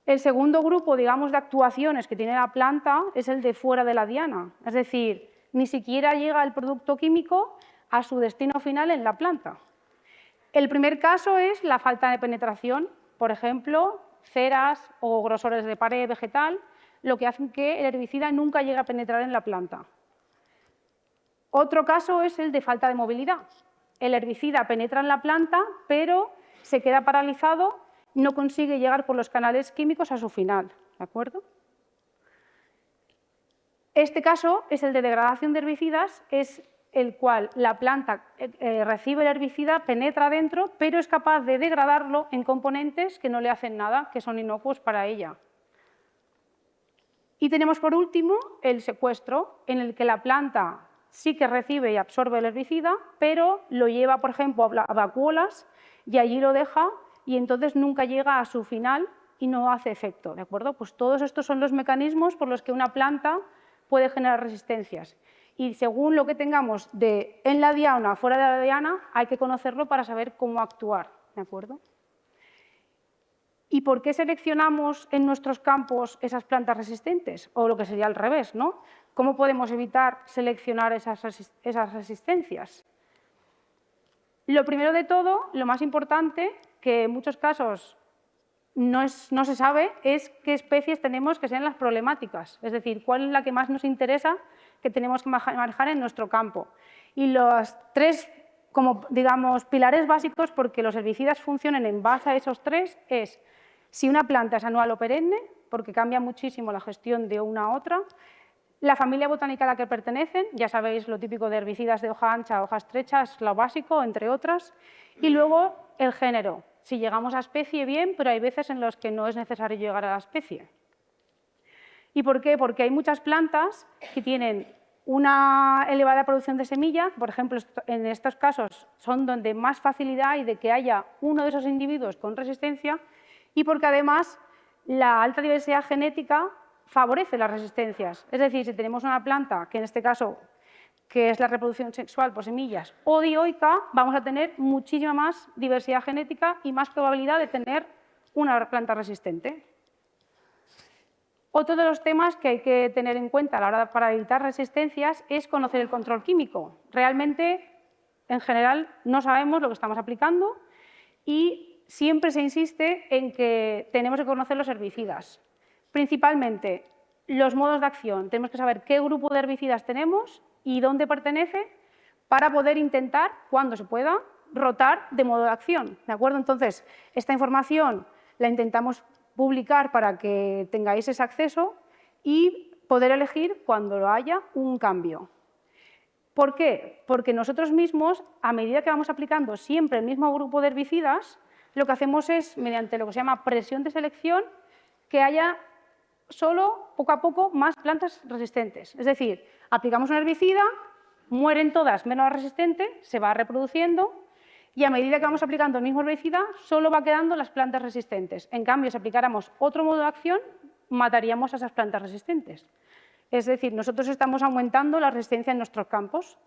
El segundo grupo, digamos, de actuaciones que tiene la planta es el de fuera de la diana, es decir, ni siquiera llega el producto químico a su destino final en la planta. El primer caso es la falta de penetración, por ejemplo, ceras o grosores de pared vegetal, lo que hace que el herbicida nunca llegue a penetrar en la planta. Otro caso es el de falta de movilidad. El herbicida penetra en la planta, pero se queda paralizado, no consigue llegar por los canales químicos a su final, ¿de acuerdo? Este caso es el de degradación de herbicidas, es el cual la planta recibe el herbicida, penetra dentro, pero es capaz de degradarlo en componentes que no le hacen nada, que son inocuos para ella. Y tenemos por último el secuestro, en el que la planta sí que recibe y absorbe el herbicida, pero lo lleva, por ejemplo, a vacuolas y allí lo deja y entonces nunca llega a su final y no hace efecto, ¿de acuerdo? Pues todos estos son los mecanismos por los que una planta puede generar resistencias. Y según lo que tengamos en la diana o fuera de la diana, hay que conocerlo para saber cómo actuar, ¿de acuerdo? ¿Y por qué seleccionamos en nuestros campos esas plantas resistentes? O lo que sería al revés, ¿no? ¿Cómo podemos evitar seleccionar esas resistencias? Lo primero de todo, lo más importante, que en muchos casos no se sabe, es qué especies tenemos que sean las problemáticas, es decir, cuál es la que más nos interesa que tenemos que manejar en nuestro campo. Y los tres, como digamos, pilares básicos porque los herbicidas funcionen en base a esos tres es si una planta es anual o perenne, porque cambia muchísimo la gestión de una a otra, la familia botánica a la que pertenecen, ya sabéis lo típico de herbicidas de hoja ancha, hoja estrecha, es lo básico, entre otras, y luego el género. Si llegamos a especie, bien, pero hay veces en las que no es necesario llegar a la especie. ¿Y por qué? Porque hay muchas plantas que tienen una elevada producción de semilla, por ejemplo, en estos casos son donde más facilidad hay de que haya uno de esos individuos con resistencia y porque además la alta diversidad genética favorece las resistencias. Es decir, si tenemos una planta, que en este caso que es la reproducción sexual por semillas, o dioica, vamos a tener muchísima más diversidad genética y más probabilidad de tener una planta resistente. Otro de los temas que hay que tener en cuenta a la hora para evitar resistencias es conocer el control químico. Realmente, en general, no sabemos lo que estamos aplicando y siempre se insiste en que tenemos que conocer los herbicidas. Principalmente, los modos de acción. Tenemos que saber qué grupo de herbicidas tenemos y dónde pertenece para poder intentar, cuando se pueda, rotar de modo de acción, ¿de acuerdo? Entonces, esta información la intentamos publicar para que tengáis ese acceso y poder elegir cuando lo haya un cambio. ¿Por qué? Porque nosotros mismos, a medida que vamos aplicando siempre el mismo grupo de herbicidas, lo que hacemos es, mediante lo que se llama presión de selección, que haya solo, poco a poco, más plantas resistentes. Es decir, aplicamos un herbicida, mueren todas menos resistentes, se va reproduciendo y a medida que vamos aplicando el mismo herbicida, solo va quedando las plantas resistentes. En cambio, si aplicáramos otro modo de acción, mataríamos a esas plantas resistentes. Es decir, nosotros estamos aumentando la resistencia en nuestros campos.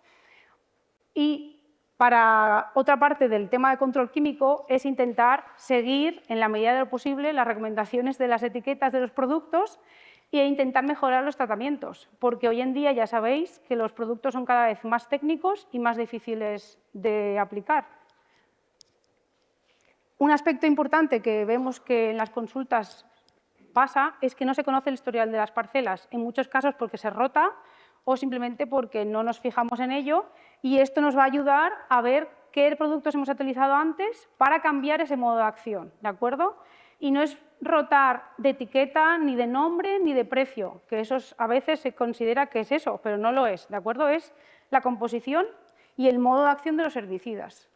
Y para otra parte del tema de control químico es intentar seguir, en la medida de lo posible, las recomendaciones de las etiquetas de los productos e intentar mejorar los tratamientos, porque hoy en día ya sabéis que los productos son cada vez más técnicos y más difíciles de aplicar. Un aspecto importante que vemos que en las consultas pasa es que no se conoce el historial de las parcelas, en muchos casos porque se rota o simplemente porque no nos fijamos en ello, y esto nos va a ayudar a ver qué productos hemos utilizado antes para cambiar ese modo de acción, ¿de acuerdo? Y no es rotar de etiqueta, ni de nombre, ni de precio, que eso a veces se considera que es eso, pero no lo es, ¿de acuerdo? Es la composición y el modo de acción de los herbicidas.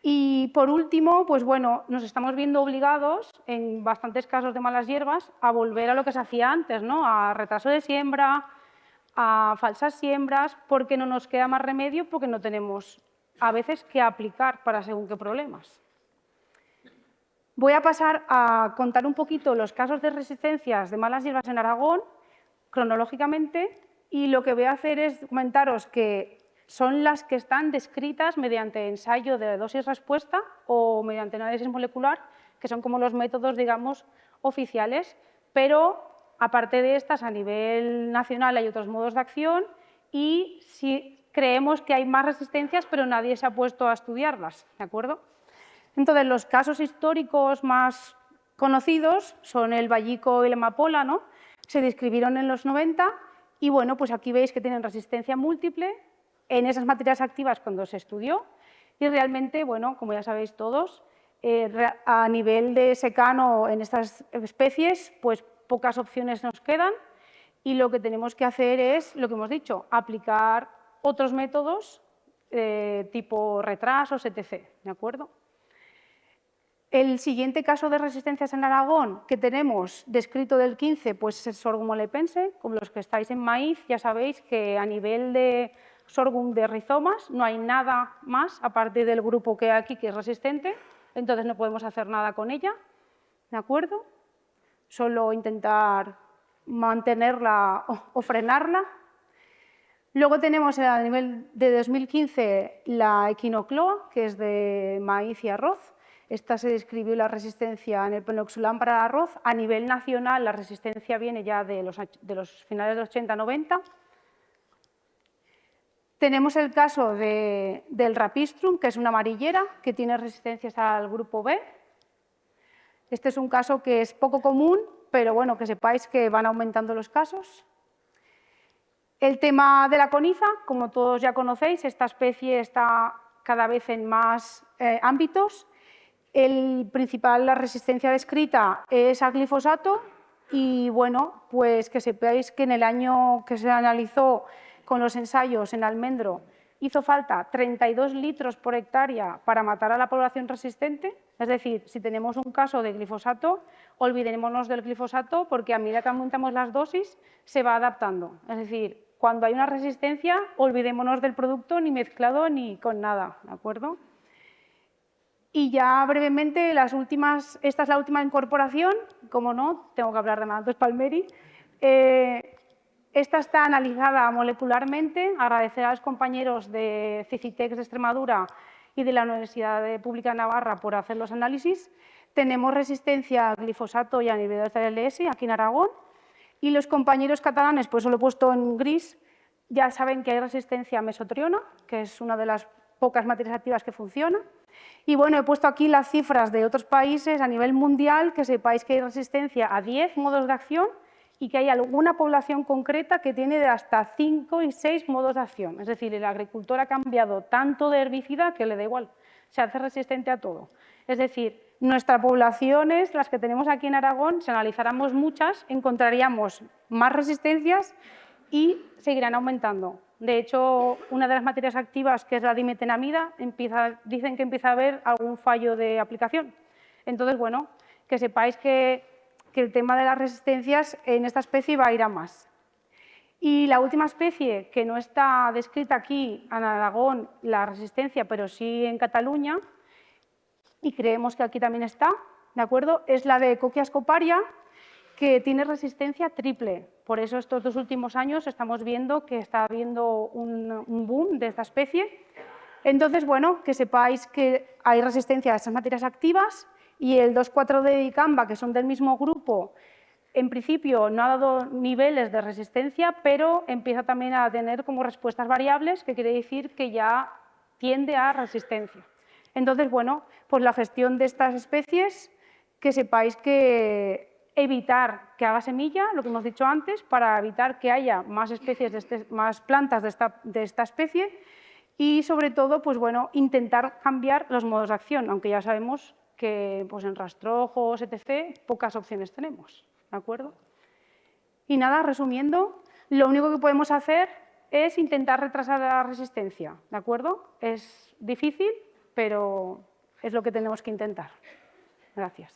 Y por último, pues bueno, nos estamos viendo obligados, en bastantes casos de malas hierbas, a volver a lo que se hacía antes, ¿no? A retraso de siembra, a falsas siembras, porque no nos queda más remedio, porque no tenemos a veces que aplicar para según qué problemas. Voy a pasar a contar un poquito los casos de resistencias de malas hierbas en Aragón, cronológicamente, y lo que voy a hacer es comentaros que son las que están descritas mediante ensayo de dosis-respuesta o mediante análisis molecular, que son como los métodos, digamos, oficiales, pero aparte de estas, a nivel nacional hay otros modos de acción y sí creemos que hay más resistencias, pero nadie se ha puesto a estudiarlas, ¿de acuerdo? Entonces, los casos históricos más conocidos son el vallico y la amapola, ¿no? Se describieron en los 90 y, bueno, pues aquí veis que tienen resistencia múltiple en esas materias activas cuando se estudió y realmente, bueno, como ya sabéis todos, a nivel de secano en estas especies, pues pocas opciones nos quedan y lo que tenemos que hacer es, lo que hemos dicho, aplicar otros métodos tipo retrasos, etc., ¿de acuerdo? El siguiente caso de resistencias en Aragón que tenemos descrito del 15, pues es el sorgo molepense. Como los que estáis en maíz, ya sabéis que a nivel de sorghum de rizomas no hay nada más, aparte del grupo que hay aquí que es resistente, entonces no podemos hacer nada con ella, ¿de acuerdo? Solo intentar mantenerla o frenarla. Luego tenemos a nivel de 2015 la equinocloa, que es de maíz y arroz. Esta se describió la resistencia en el penoxulán para el arroz. A nivel nacional la resistencia viene ya de los finales de los 80-90. Tenemos el caso del rapistrum, que es una amarillera que tiene resistencias al grupo B. Este es un caso que es poco común, pero bueno, que sepáis que van aumentando los casos. El tema de la coniza, como todos ya conocéis, esta especie está cada vez en más ámbitos. La resistencia descrita es al glifosato y bueno, pues que sepáis que en el año que se analizó con los ensayos en almendro hizo falta 32 litros por hectárea para matar a la población resistente. Es decir, si tenemos un caso de glifosato, olvidémonos del glifosato porque a medida que aumentamos las dosis se va adaptando. Es decir, cuando hay una resistencia, olvidémonos del producto ni mezclado ni con nada, ¿de acuerdo? Y ya brevemente, esta es la última incorporación, como no, tengo que hablar de Amaranthus palmeri. Esta está analizada molecularmente, agradecer a los compañeros de CICITEX de Extremadura y de la Universidad Pública de Navarra por hacer los análisis. Tenemos resistencia a glifosato y a inhibidores de LS aquí en Aragón. Y los compañeros catalanes, pues lo he puesto en gris, ya saben que hay resistencia a mesotriona, que es una de las pocas materias activas que funciona. Y bueno, he puesto aquí las cifras de otros países a nivel mundial, que sepáis que hay resistencia a 10 modos de acción y que hay alguna población concreta que tiene de hasta 5 y 6 modos de acción. Es decir, el agricultor ha cambiado tanto de herbicida que le da igual, se hace resistente a todo. Es decir, nuestras poblaciones, las que tenemos aquí en Aragón, si analizáramos muchas, encontraríamos más resistencias y seguirán aumentando. De hecho, una de las materias activas, que es la dimetenamida, dicen que empieza a haber algún fallo de aplicación. Entonces, bueno, que sepáis que el tema de las resistencias en esta especie va a ir a más. Y la última especie, que no está descrita aquí en Aragón, la resistencia, pero sí en Cataluña, y creemos que aquí también está, ¿de acuerdo? Es la de Coquia scoparia, que tiene resistencia triple. Por eso estos 2 últimos años estamos viendo que está habiendo un boom de esta especie. Entonces, bueno, que sepáis que hay resistencia a estas materias activas y el 2,4-D de dicamba, que son del mismo grupo, en principio no ha dado niveles de resistencia, pero empieza también a tener como respuestas variables, que quiere decir que ya tiende a resistencia. Entonces, bueno, pues la gestión de estas especies, que sepáis que evitar que haga semilla, lo que hemos dicho antes, para evitar que haya más especies, más plantas de esta especie y, sobre todo, pues bueno, intentar cambiar los modos de acción, aunque ya sabemos que pues en rastrojos, etc., pocas opciones tenemos, ¿de acuerdo? Y nada, resumiendo, lo único que podemos hacer es intentar retrasar la resistencia, ¿de acuerdo? Es difícil, pero es lo que tenemos que intentar. Gracias.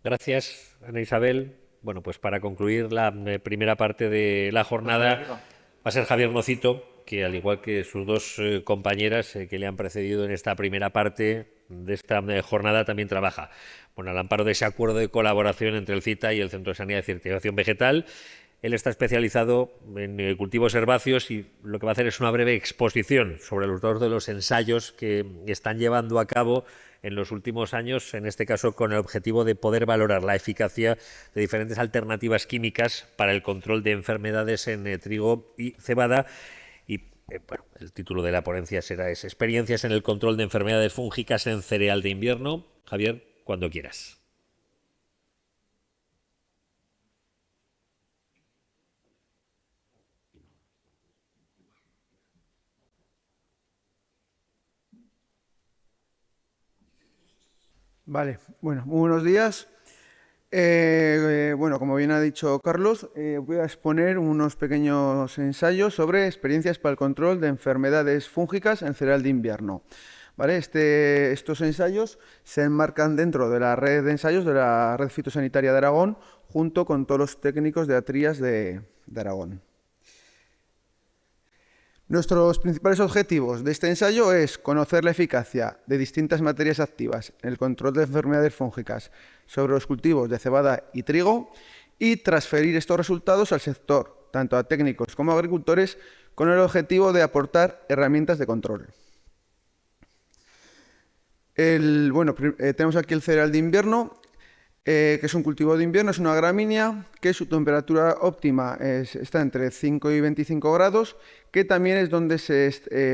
Gracias, Ana Isabel. Bueno, pues para concluir la primera parte de la jornada va a ser Javier Nocito, que al igual que sus dos compañeras que le han precedido en esta primera parte de esta jornada, también trabaja al amparo de ese acuerdo de colaboración entre el CITA y el Centro de Sanidad y Certificación Vegetal. Él está especializado en cultivos herbáceos y lo que va a hacer es una breve exposición sobre los dos de los ensayos que están llevando a cabo en los últimos años, en este caso con el objetivo de poder valorar la eficacia de diferentes alternativas químicas para el control de enfermedades en trigo y cebada. Y bueno, el título de la ponencia será Experiencias en el control de enfermedades fúngicas en cereal de invierno. Javier, cuando quieras. Vale, bueno, muy buenos días. Bueno, como bien ha dicho Carlos, voy a exponer unos pequeños ensayos sobre experiencias para el control de enfermedades fúngicas en cereal de invierno. ¿Vale? Estos ensayos se enmarcan dentro de la red de ensayos de la Red Fitosanitaria de Aragón, junto con todos los técnicos de ATRIAS de Aragón. Nuestros principales objetivos de este ensayo es conocer la eficacia de distintas materias activas en el control de enfermedades fúngicas sobre los cultivos de cebada y trigo y transferir estos resultados al sector, tanto a técnicos como a agricultores, con el objetivo de aportar herramientas de control. Tenemos aquí el cereal de invierno, que es un cultivo de invierno, es una gramínea, que su temperatura óptima está entre 5 y 25 grados, que también es donde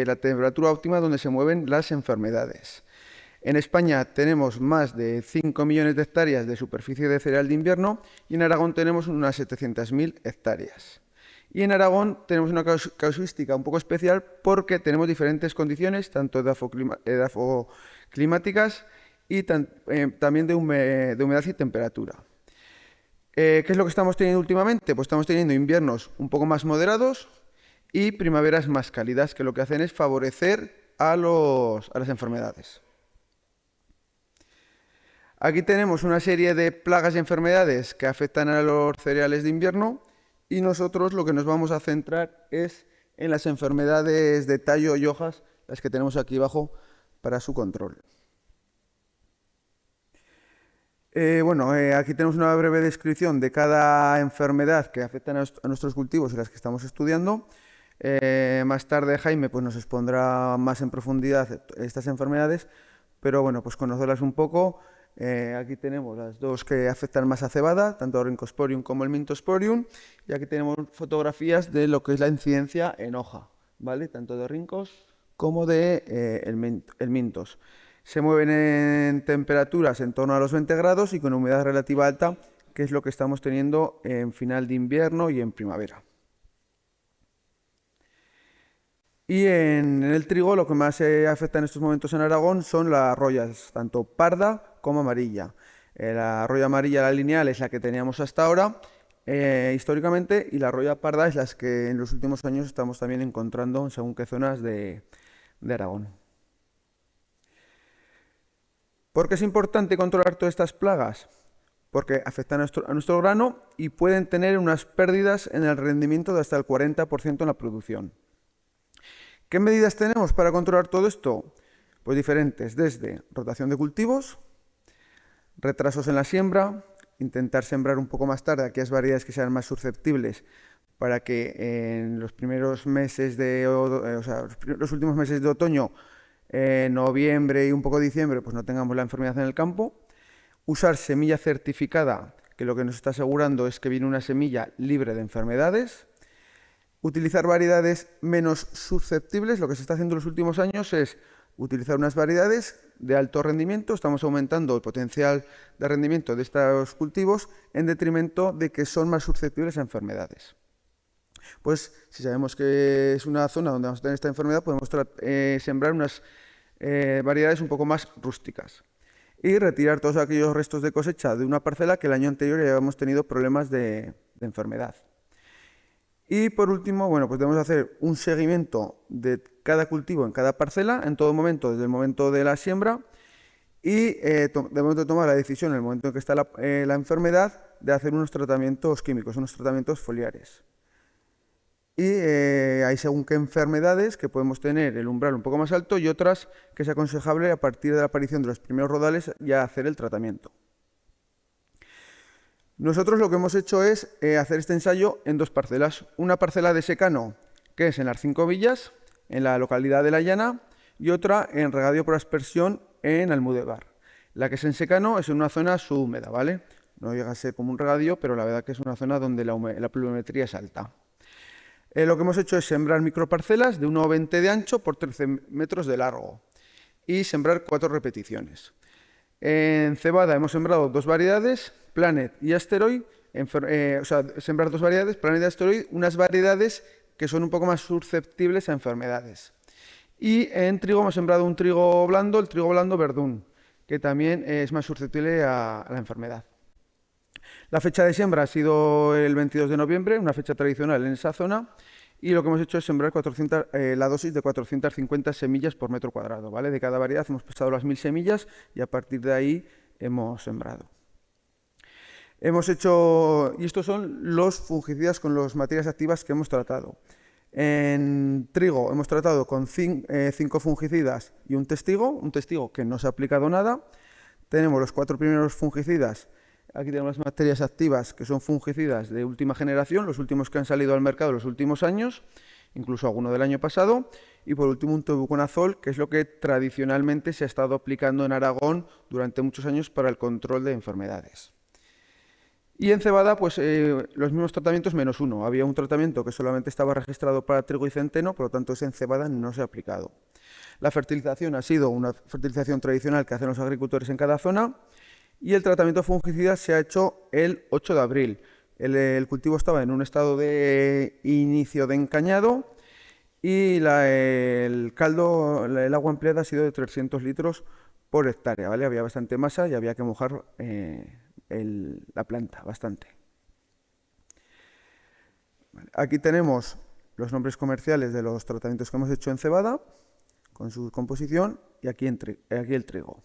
la temperatura óptima donde se mueven las enfermedades. En España tenemos más de 5 millones de hectáreas de superficie de cereal de invierno y en Aragón tenemos unas 700.000 hectáreas. Y en Aragón tenemos una casuística un poco especial porque tenemos diferentes condiciones, tanto edafoclimáticas y también de humedad y temperatura. ¿Qué es lo que estamos teniendo últimamente? Pues estamos teniendo inviernos un poco más moderados y primaveras más cálidas, que lo que hacen es favorecer a las enfermedades. Aquí tenemos una serie de plagas y enfermedades que afectan a los cereales de invierno y nosotros lo que nos vamos a centrar es en las enfermedades de tallo y hojas, las que tenemos aquí abajo para su control. Aquí tenemos una breve descripción de cada enfermedad que afecta a nuestros cultivos y las que estamos estudiando. Más tarde Jaime nos expondrá más en profundidad estas enfermedades, pero bueno, pues conocerlas un poco. Aquí tenemos las dos que afectan más a cebada, tanto el Rhynchosporium como el Mintosporium, y aquí tenemos fotografías de lo que es la incidencia en hoja, ¿vale? Tanto de Rhynchos como de el Mintos. Se mueven en temperaturas en torno a los 20 grados y con humedad relativa alta, que es lo que estamos teniendo en final de invierno y en primavera. Y en el trigo lo que más se afecta en estos momentos en Aragón son las rollas, tanto parda como amarilla. La roya amarilla, la lineal, es la que teníamos hasta ahora, históricamente, y la roya parda es la que en los últimos años estamos también encontrando en según qué zonas de Aragón. ¿Por qué es importante controlar todas estas plagas? porque afectan a nuestro grano y pueden tener unas pérdidas en el rendimiento de hasta el 40% en la producción. ¿Qué medidas tenemos para controlar todo esto? Pues diferentes, desde rotación de cultivos, retrasos en la siembra, intentar sembrar un poco más tarde aquellas variedades que sean más susceptibles para que en los primeros meses los últimos meses de otoño, noviembre y un poco de diciembre, pues no tengamos la enfermedad en el campo. Usar semilla certificada, que lo que nos está asegurando es que viene una semilla libre de enfermedades. Utilizar variedades menos susceptibles. Lo que se está haciendo en los últimos años es utilizar unas variedades de alto rendimiento. Estamos aumentando el potencial de rendimiento de estos cultivos en detrimento de que son más susceptibles a enfermedades. Pues si sabemos que es una zona donde vamos a tener esta enfermedad, podemos sembrar unas variedades un poco más rústicas y retirar todos aquellos restos de cosecha de una parcela que el año anterior ya habíamos tenido problemas de enfermedad. Y por último, bueno, pues debemos hacer un seguimiento de cada cultivo en cada parcela, en todo momento, desde el momento de la siembra, y debemos de tomar la decisión en el momento en que está la enfermedad de hacer unos tratamientos químicos, unos tratamientos foliares. Y hay según qué enfermedades que podemos tener el umbral un poco más alto y otras que es aconsejable a partir de la aparición de los primeros rodales ya hacer el tratamiento. Nosotros lo que hemos hecho es hacer este ensayo en dos parcelas. Una parcela de secano, que es en las 5 villas, en la localidad de La Llana, y otra en regadío por aspersión en Almudévar. La que es en secano es en una zona subhúmeda, ¿vale? No llega a ser como un regadío, pero la verdad que es una zona donde la pluviometría es alta. Lo que hemos hecho es sembrar microparcelas de 1,20 de ancho por 13 metros de largo y sembrar 4 repeticiones. En cebada hemos sembrado 2 variedades, Planet y Asteroid, sembrar 2 variedades, Planet y Asteroid, unas variedades que son un poco más susceptibles a enfermedades. Y en trigo hemos sembrado un trigo blando, el trigo blando Verdún, que también es más susceptible a la enfermedad. La fecha de siembra ha sido el 22 de noviembre, una fecha tradicional en esa zona, y lo que hemos hecho es sembrar la dosis de 450 semillas por metro cuadrado, ¿vale? De cada variedad hemos pesado las 1000 semillas y a partir de ahí hemos sembrado. Y estos son los fungicidas con las materias activas que hemos tratado. En trigo hemos tratado con 5 fungicidas y un testigo que no se ha aplicado nada. Tenemos los 4 primeros fungicidas. Aquí tenemos las materias activas, que son fungicidas de última generación, los últimos que han salido al mercado en los últimos años, incluso alguno del año pasado. Y por último un tobuconazol, que es lo que tradicionalmente se ha estado aplicando en Aragón durante muchos años para el control de enfermedades. Y en cebada, pues los mismos tratamientos menos uno. Había un tratamiento que solamente estaba registrado para trigo y centeno, por lo tanto ese en cebada no se ha aplicado. La fertilización ha sido una fertilización tradicional que hacen los agricultores en cada zona. Y el tratamiento fungicida se ha hecho el 8 de abril. El cultivo estaba en un estado de inicio de encañado y el agua empleada ha sido de 300 litros por hectárea, ¿vale? Había bastante masa y había que mojar la planta bastante. Vale. Aquí tenemos los nombres comerciales de los tratamientos que hemos hecho en cebada, con su composición, y aquí el trigo.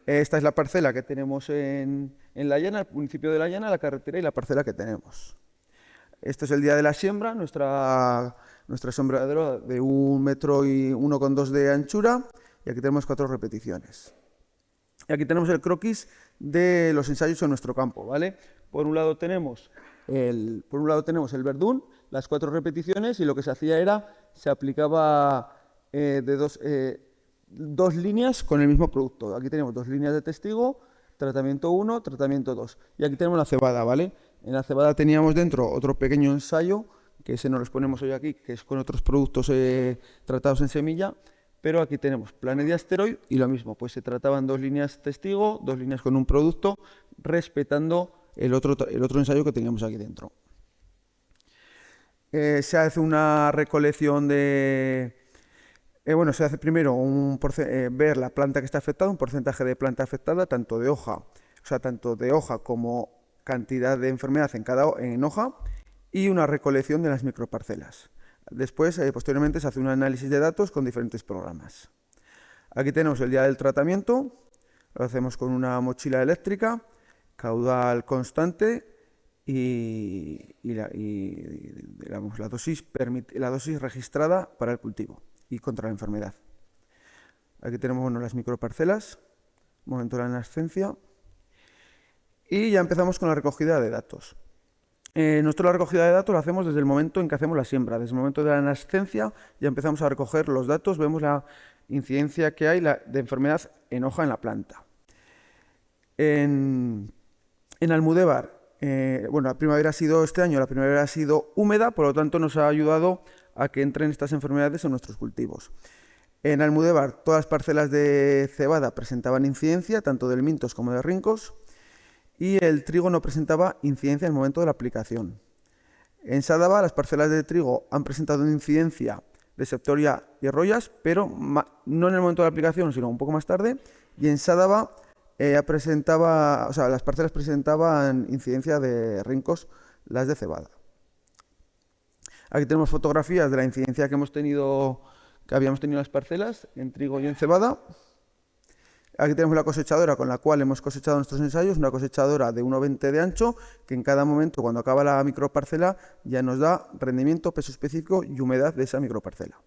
Esta es la parcela que tenemos en La Llana, el municipio de La Llana, la carretera y la parcela que tenemos. Este es el día de la siembra, nuestra sembradora de 1,2 metros y 1,2 de anchura, y aquí tenemos 4 repeticiones. Y aquí tenemos el croquis de los ensayos en nuestro campo, ¿vale? Por un lado tenemos el verdún, las 4 repeticiones, y lo que se hacía era, se aplicaba dos líneas con el mismo producto. Aquí tenemos 2 líneas de testigo, tratamiento 1, tratamiento 2. Y aquí tenemos la cebada, ¿vale? En la cebada teníamos dentro otro pequeño ensayo, que ese no los ponemos hoy aquí, que es con otros productos tratados en semilla, pero aquí tenemos Planet y Asteroid y lo mismo, pues se trataban 2 líneas testigo, 2 líneas con un producto, respetando el otro ensayo que teníamos aquí dentro. Se hace una recolección se hace primero ver la planta que está afectada, un porcentaje de planta afectada, tanto de hoja como cantidad de enfermedad en hoja, y una recolección de las microparcelas. Después, posteriormente, se hace un análisis de datos con diferentes programas. Aquí tenemos el día del tratamiento, lo hacemos con una mochila eléctrica caudal constante y digamos, la dosis registrada para el cultivo y contra la enfermedad. Aquí tenemos, bueno, las microparcelas, momento de la nascencia, y ya empezamos con la recogida de datos. Nosotros la recogida de datos la hacemos desde el momento en que hacemos la siembra. Desde el momento de la nascencia ya empezamos a recoger los datos, vemos la incidencia que hay de enfermedad en hoja en la planta. En Almudévar, bueno, la primavera ha sido este año, la primavera ha sido húmeda, por lo tanto nos ha ayudado a que entren estas enfermedades en nuestros cultivos. En Almudévar, todas las parcelas de cebada presentaban incidencia, tanto del mintos como de rincos, y el trigo no presentaba incidencia en el momento de la aplicación. En Sádava, las parcelas de trigo han presentado incidencia de septoria y rollas, pero no en el momento de la aplicación, sino un poco más tarde, y en Sádava las parcelas presentaban incidencia de rincos, las de cebada. Aquí tenemos fotografías de la incidencia que habíamos tenido en las parcelas, en trigo y en cebada. Aquí tenemos la cosechadora con la cual hemos cosechado nuestros ensayos, una cosechadora de 1,20 de ancho, que en cada momento, cuando acaba la microparcela, ya nos da rendimiento, peso específico y humedad de esa microparcela.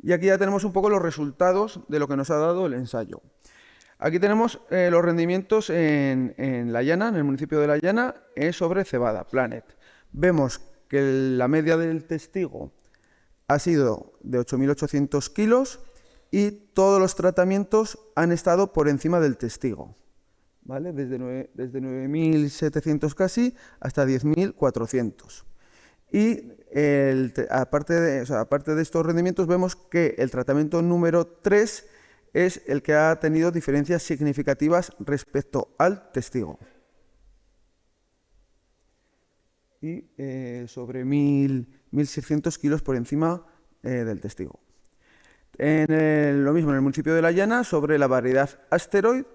Y aquí ya tenemos un poco los resultados de lo que nos ha dado el ensayo. Aquí tenemos los rendimientos en La Llana, en el municipio de La Llana, sobre cebada, Planet. Vemos que la media del testigo ha sido de 8.800 kilos y todos los tratamientos han estado por encima del testigo, ¿vale? Desde 9.700 casi hasta 10.400. Y aparte de estos rendimientos, vemos que el tratamiento número 3 es el que ha tenido diferencias significativas respecto al testigo. Y sobre 1.600 kilos por encima del testigo. Lo mismo en el municipio de La Llana, sobre la variedad asteroid,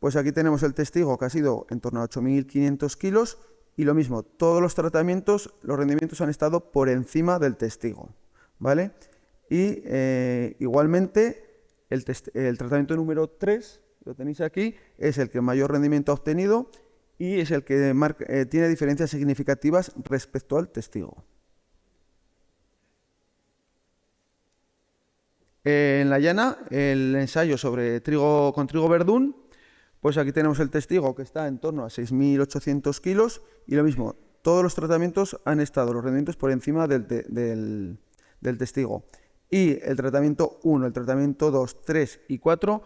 pues aquí tenemos el testigo que ha sido en torno a 8.500 kilos y lo mismo, todos los tratamientos, los rendimientos han estado por encima del testigo, ¿vale? Y igualmente el tratamiento número 3, lo tenéis aquí, es el que mayor rendimiento ha obtenido y es el que tiene diferencias significativas respecto al testigo. En La Llana, el ensayo sobre trigo con trigo verdún, pues aquí tenemos el testigo que está en torno a 6.800 kilos y lo mismo, todos los tratamientos han estado, los rendimientos por encima del testigo. Y el tratamiento 1, el tratamiento 2, 3 y 4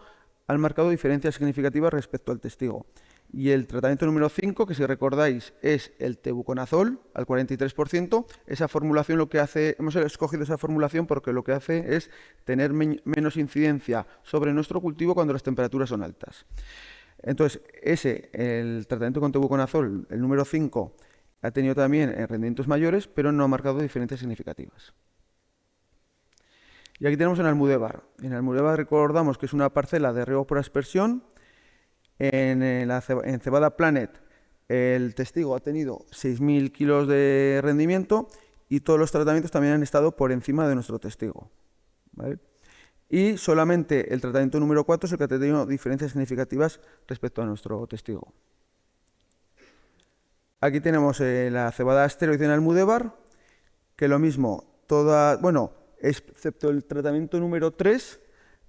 han marcado diferencias significativas respecto al testigo. Y el tratamiento número 5, que si recordáis es el tebuconazol al 43%, esa formulación lo que hace, hemos escogido esa formulación porque lo que hace es tener menos incidencia sobre nuestro cultivo cuando las temperaturas son altas. Entonces, el tratamiento con tebuconazol, el número 5, ha tenido también rendimientos mayores, pero no ha marcado diferencias significativas. Y aquí tenemos en Almudévar. En Almudévar recordamos que es una parcela de riego por aspersión. En cebada Planet el testigo ha tenido 6.000 kilos de rendimiento y todos los tratamientos también han estado por encima de nuestro testigo, ¿vale? Y solamente el tratamiento número 4 es el que ha tenido diferencias significativas respecto a nuestro testigo. Aquí tenemos la cebada asteroide en Almudévar, que lo mismo, excepto el tratamiento número 3,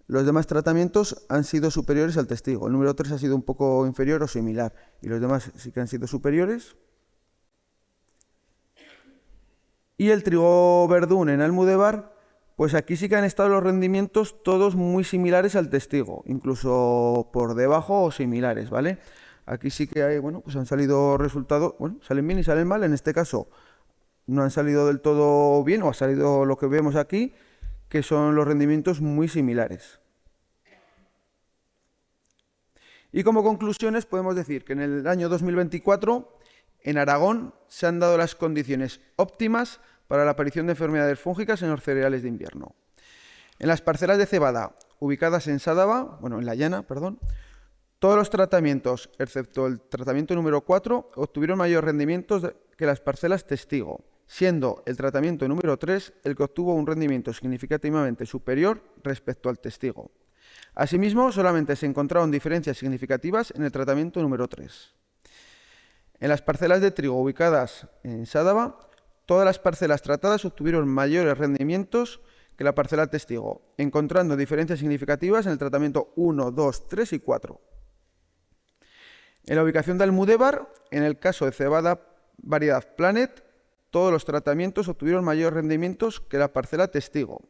los demás tratamientos han sido superiores al testigo. El número 3 ha sido un poco inferior o similar y los demás sí que han sido superiores. Y el trigo verdún en Almudévar, pues aquí sí que han estado los rendimientos todos muy similares al testigo, incluso por debajo o similares, ¿vale? Aquí sí que hay, pues han salido resultados, salen bien y salen mal. En este caso no han salido del todo bien o ha salido lo que vemos aquí, que son los rendimientos muy similares. Y como conclusiones podemos decir que en el año 2024 en Aragón se han dado las condiciones óptimas para la aparición de enfermedades fúngicas en los cereales de invierno. En las parcelas de cebada ubicadas en Sádava, en La Llana, perdón, todos los tratamientos, excepto el tratamiento número 4, obtuvieron mayor rendimiento que las parcelas testigo, siendo el tratamiento número 3 el que obtuvo un rendimiento significativamente superior respecto al testigo. Asimismo, solamente se encontraron diferencias significativas en el tratamiento número 3. En las parcelas de trigo ubicadas en Sádava, todas las parcelas tratadas obtuvieron mayores rendimientos que la parcela testigo, encontrando diferencias significativas en el tratamiento 1, 2, 3 y 4. En la ubicación de Almudévar, en el caso de cebada variedad Planet, todos los tratamientos obtuvieron mayores rendimientos que la parcela testigo.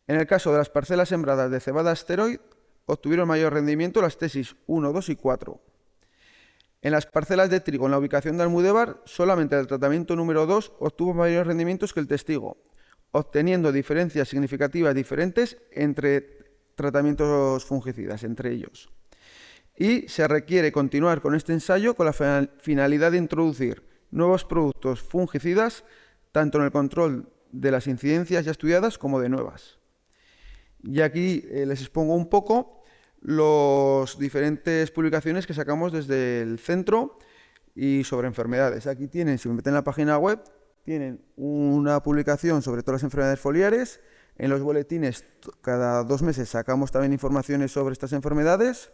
En el caso de las parcelas sembradas de cebada asteroid, obtuvieron mayor rendimiento las tesis 1, 2 y 4. En las parcelas de trigo en la ubicación de Almudévar, solamente el tratamiento número 2 obtuvo mayores rendimientos que el testigo, obteniendo diferencias significativas diferentes entre tratamientos fungicidas, entre ellos. Y se requiere continuar con este ensayo con la finalidad de introducir nuevos productos fungicidas, tanto en el control de las incidencias ya estudiadas como de nuevas. Y aquí les expongo un poco las diferentes publicaciones que sacamos desde el centro y sobre enfermedades. Aquí tienen, si me meten en la página web, tienen una publicación sobre todas las enfermedades foliares. En los boletines cada 2 meses sacamos también informaciones sobre estas enfermedades.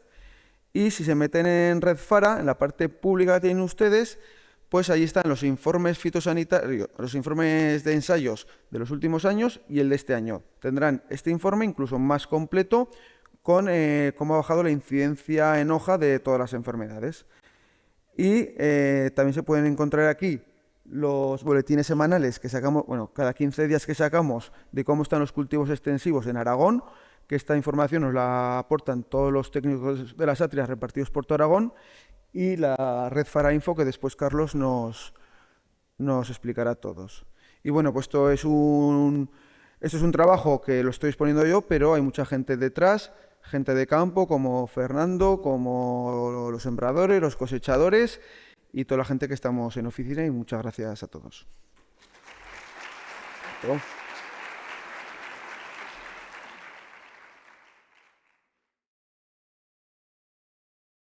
Y si se meten en Red Fara, en la parte pública que tienen ustedes, pues ahí están los informes fitosanitarios, los informes de ensayos de los últimos años y el de este año. Tendrán este informe incluso más completo con cómo ha bajado la incidencia en hoja de todas las enfermedades. Y también se pueden encontrar aquí los boletines semanales que sacamos, bueno, cada 15 días que sacamos de cómo están los cultivos extensivos en Aragón, que esta información nos la aportan todos los técnicos de las atrias repartidos por todo Aragón, y la red Fara Info, que después Carlos nos explicará a todos. Y bueno, pues esto es un trabajo que lo estoy exponiendo yo, pero hay mucha gente detrás, gente de campo como Fernando, como los sembradores, los cosechadores y toda la gente que estamos en oficina, y muchas gracias a todos.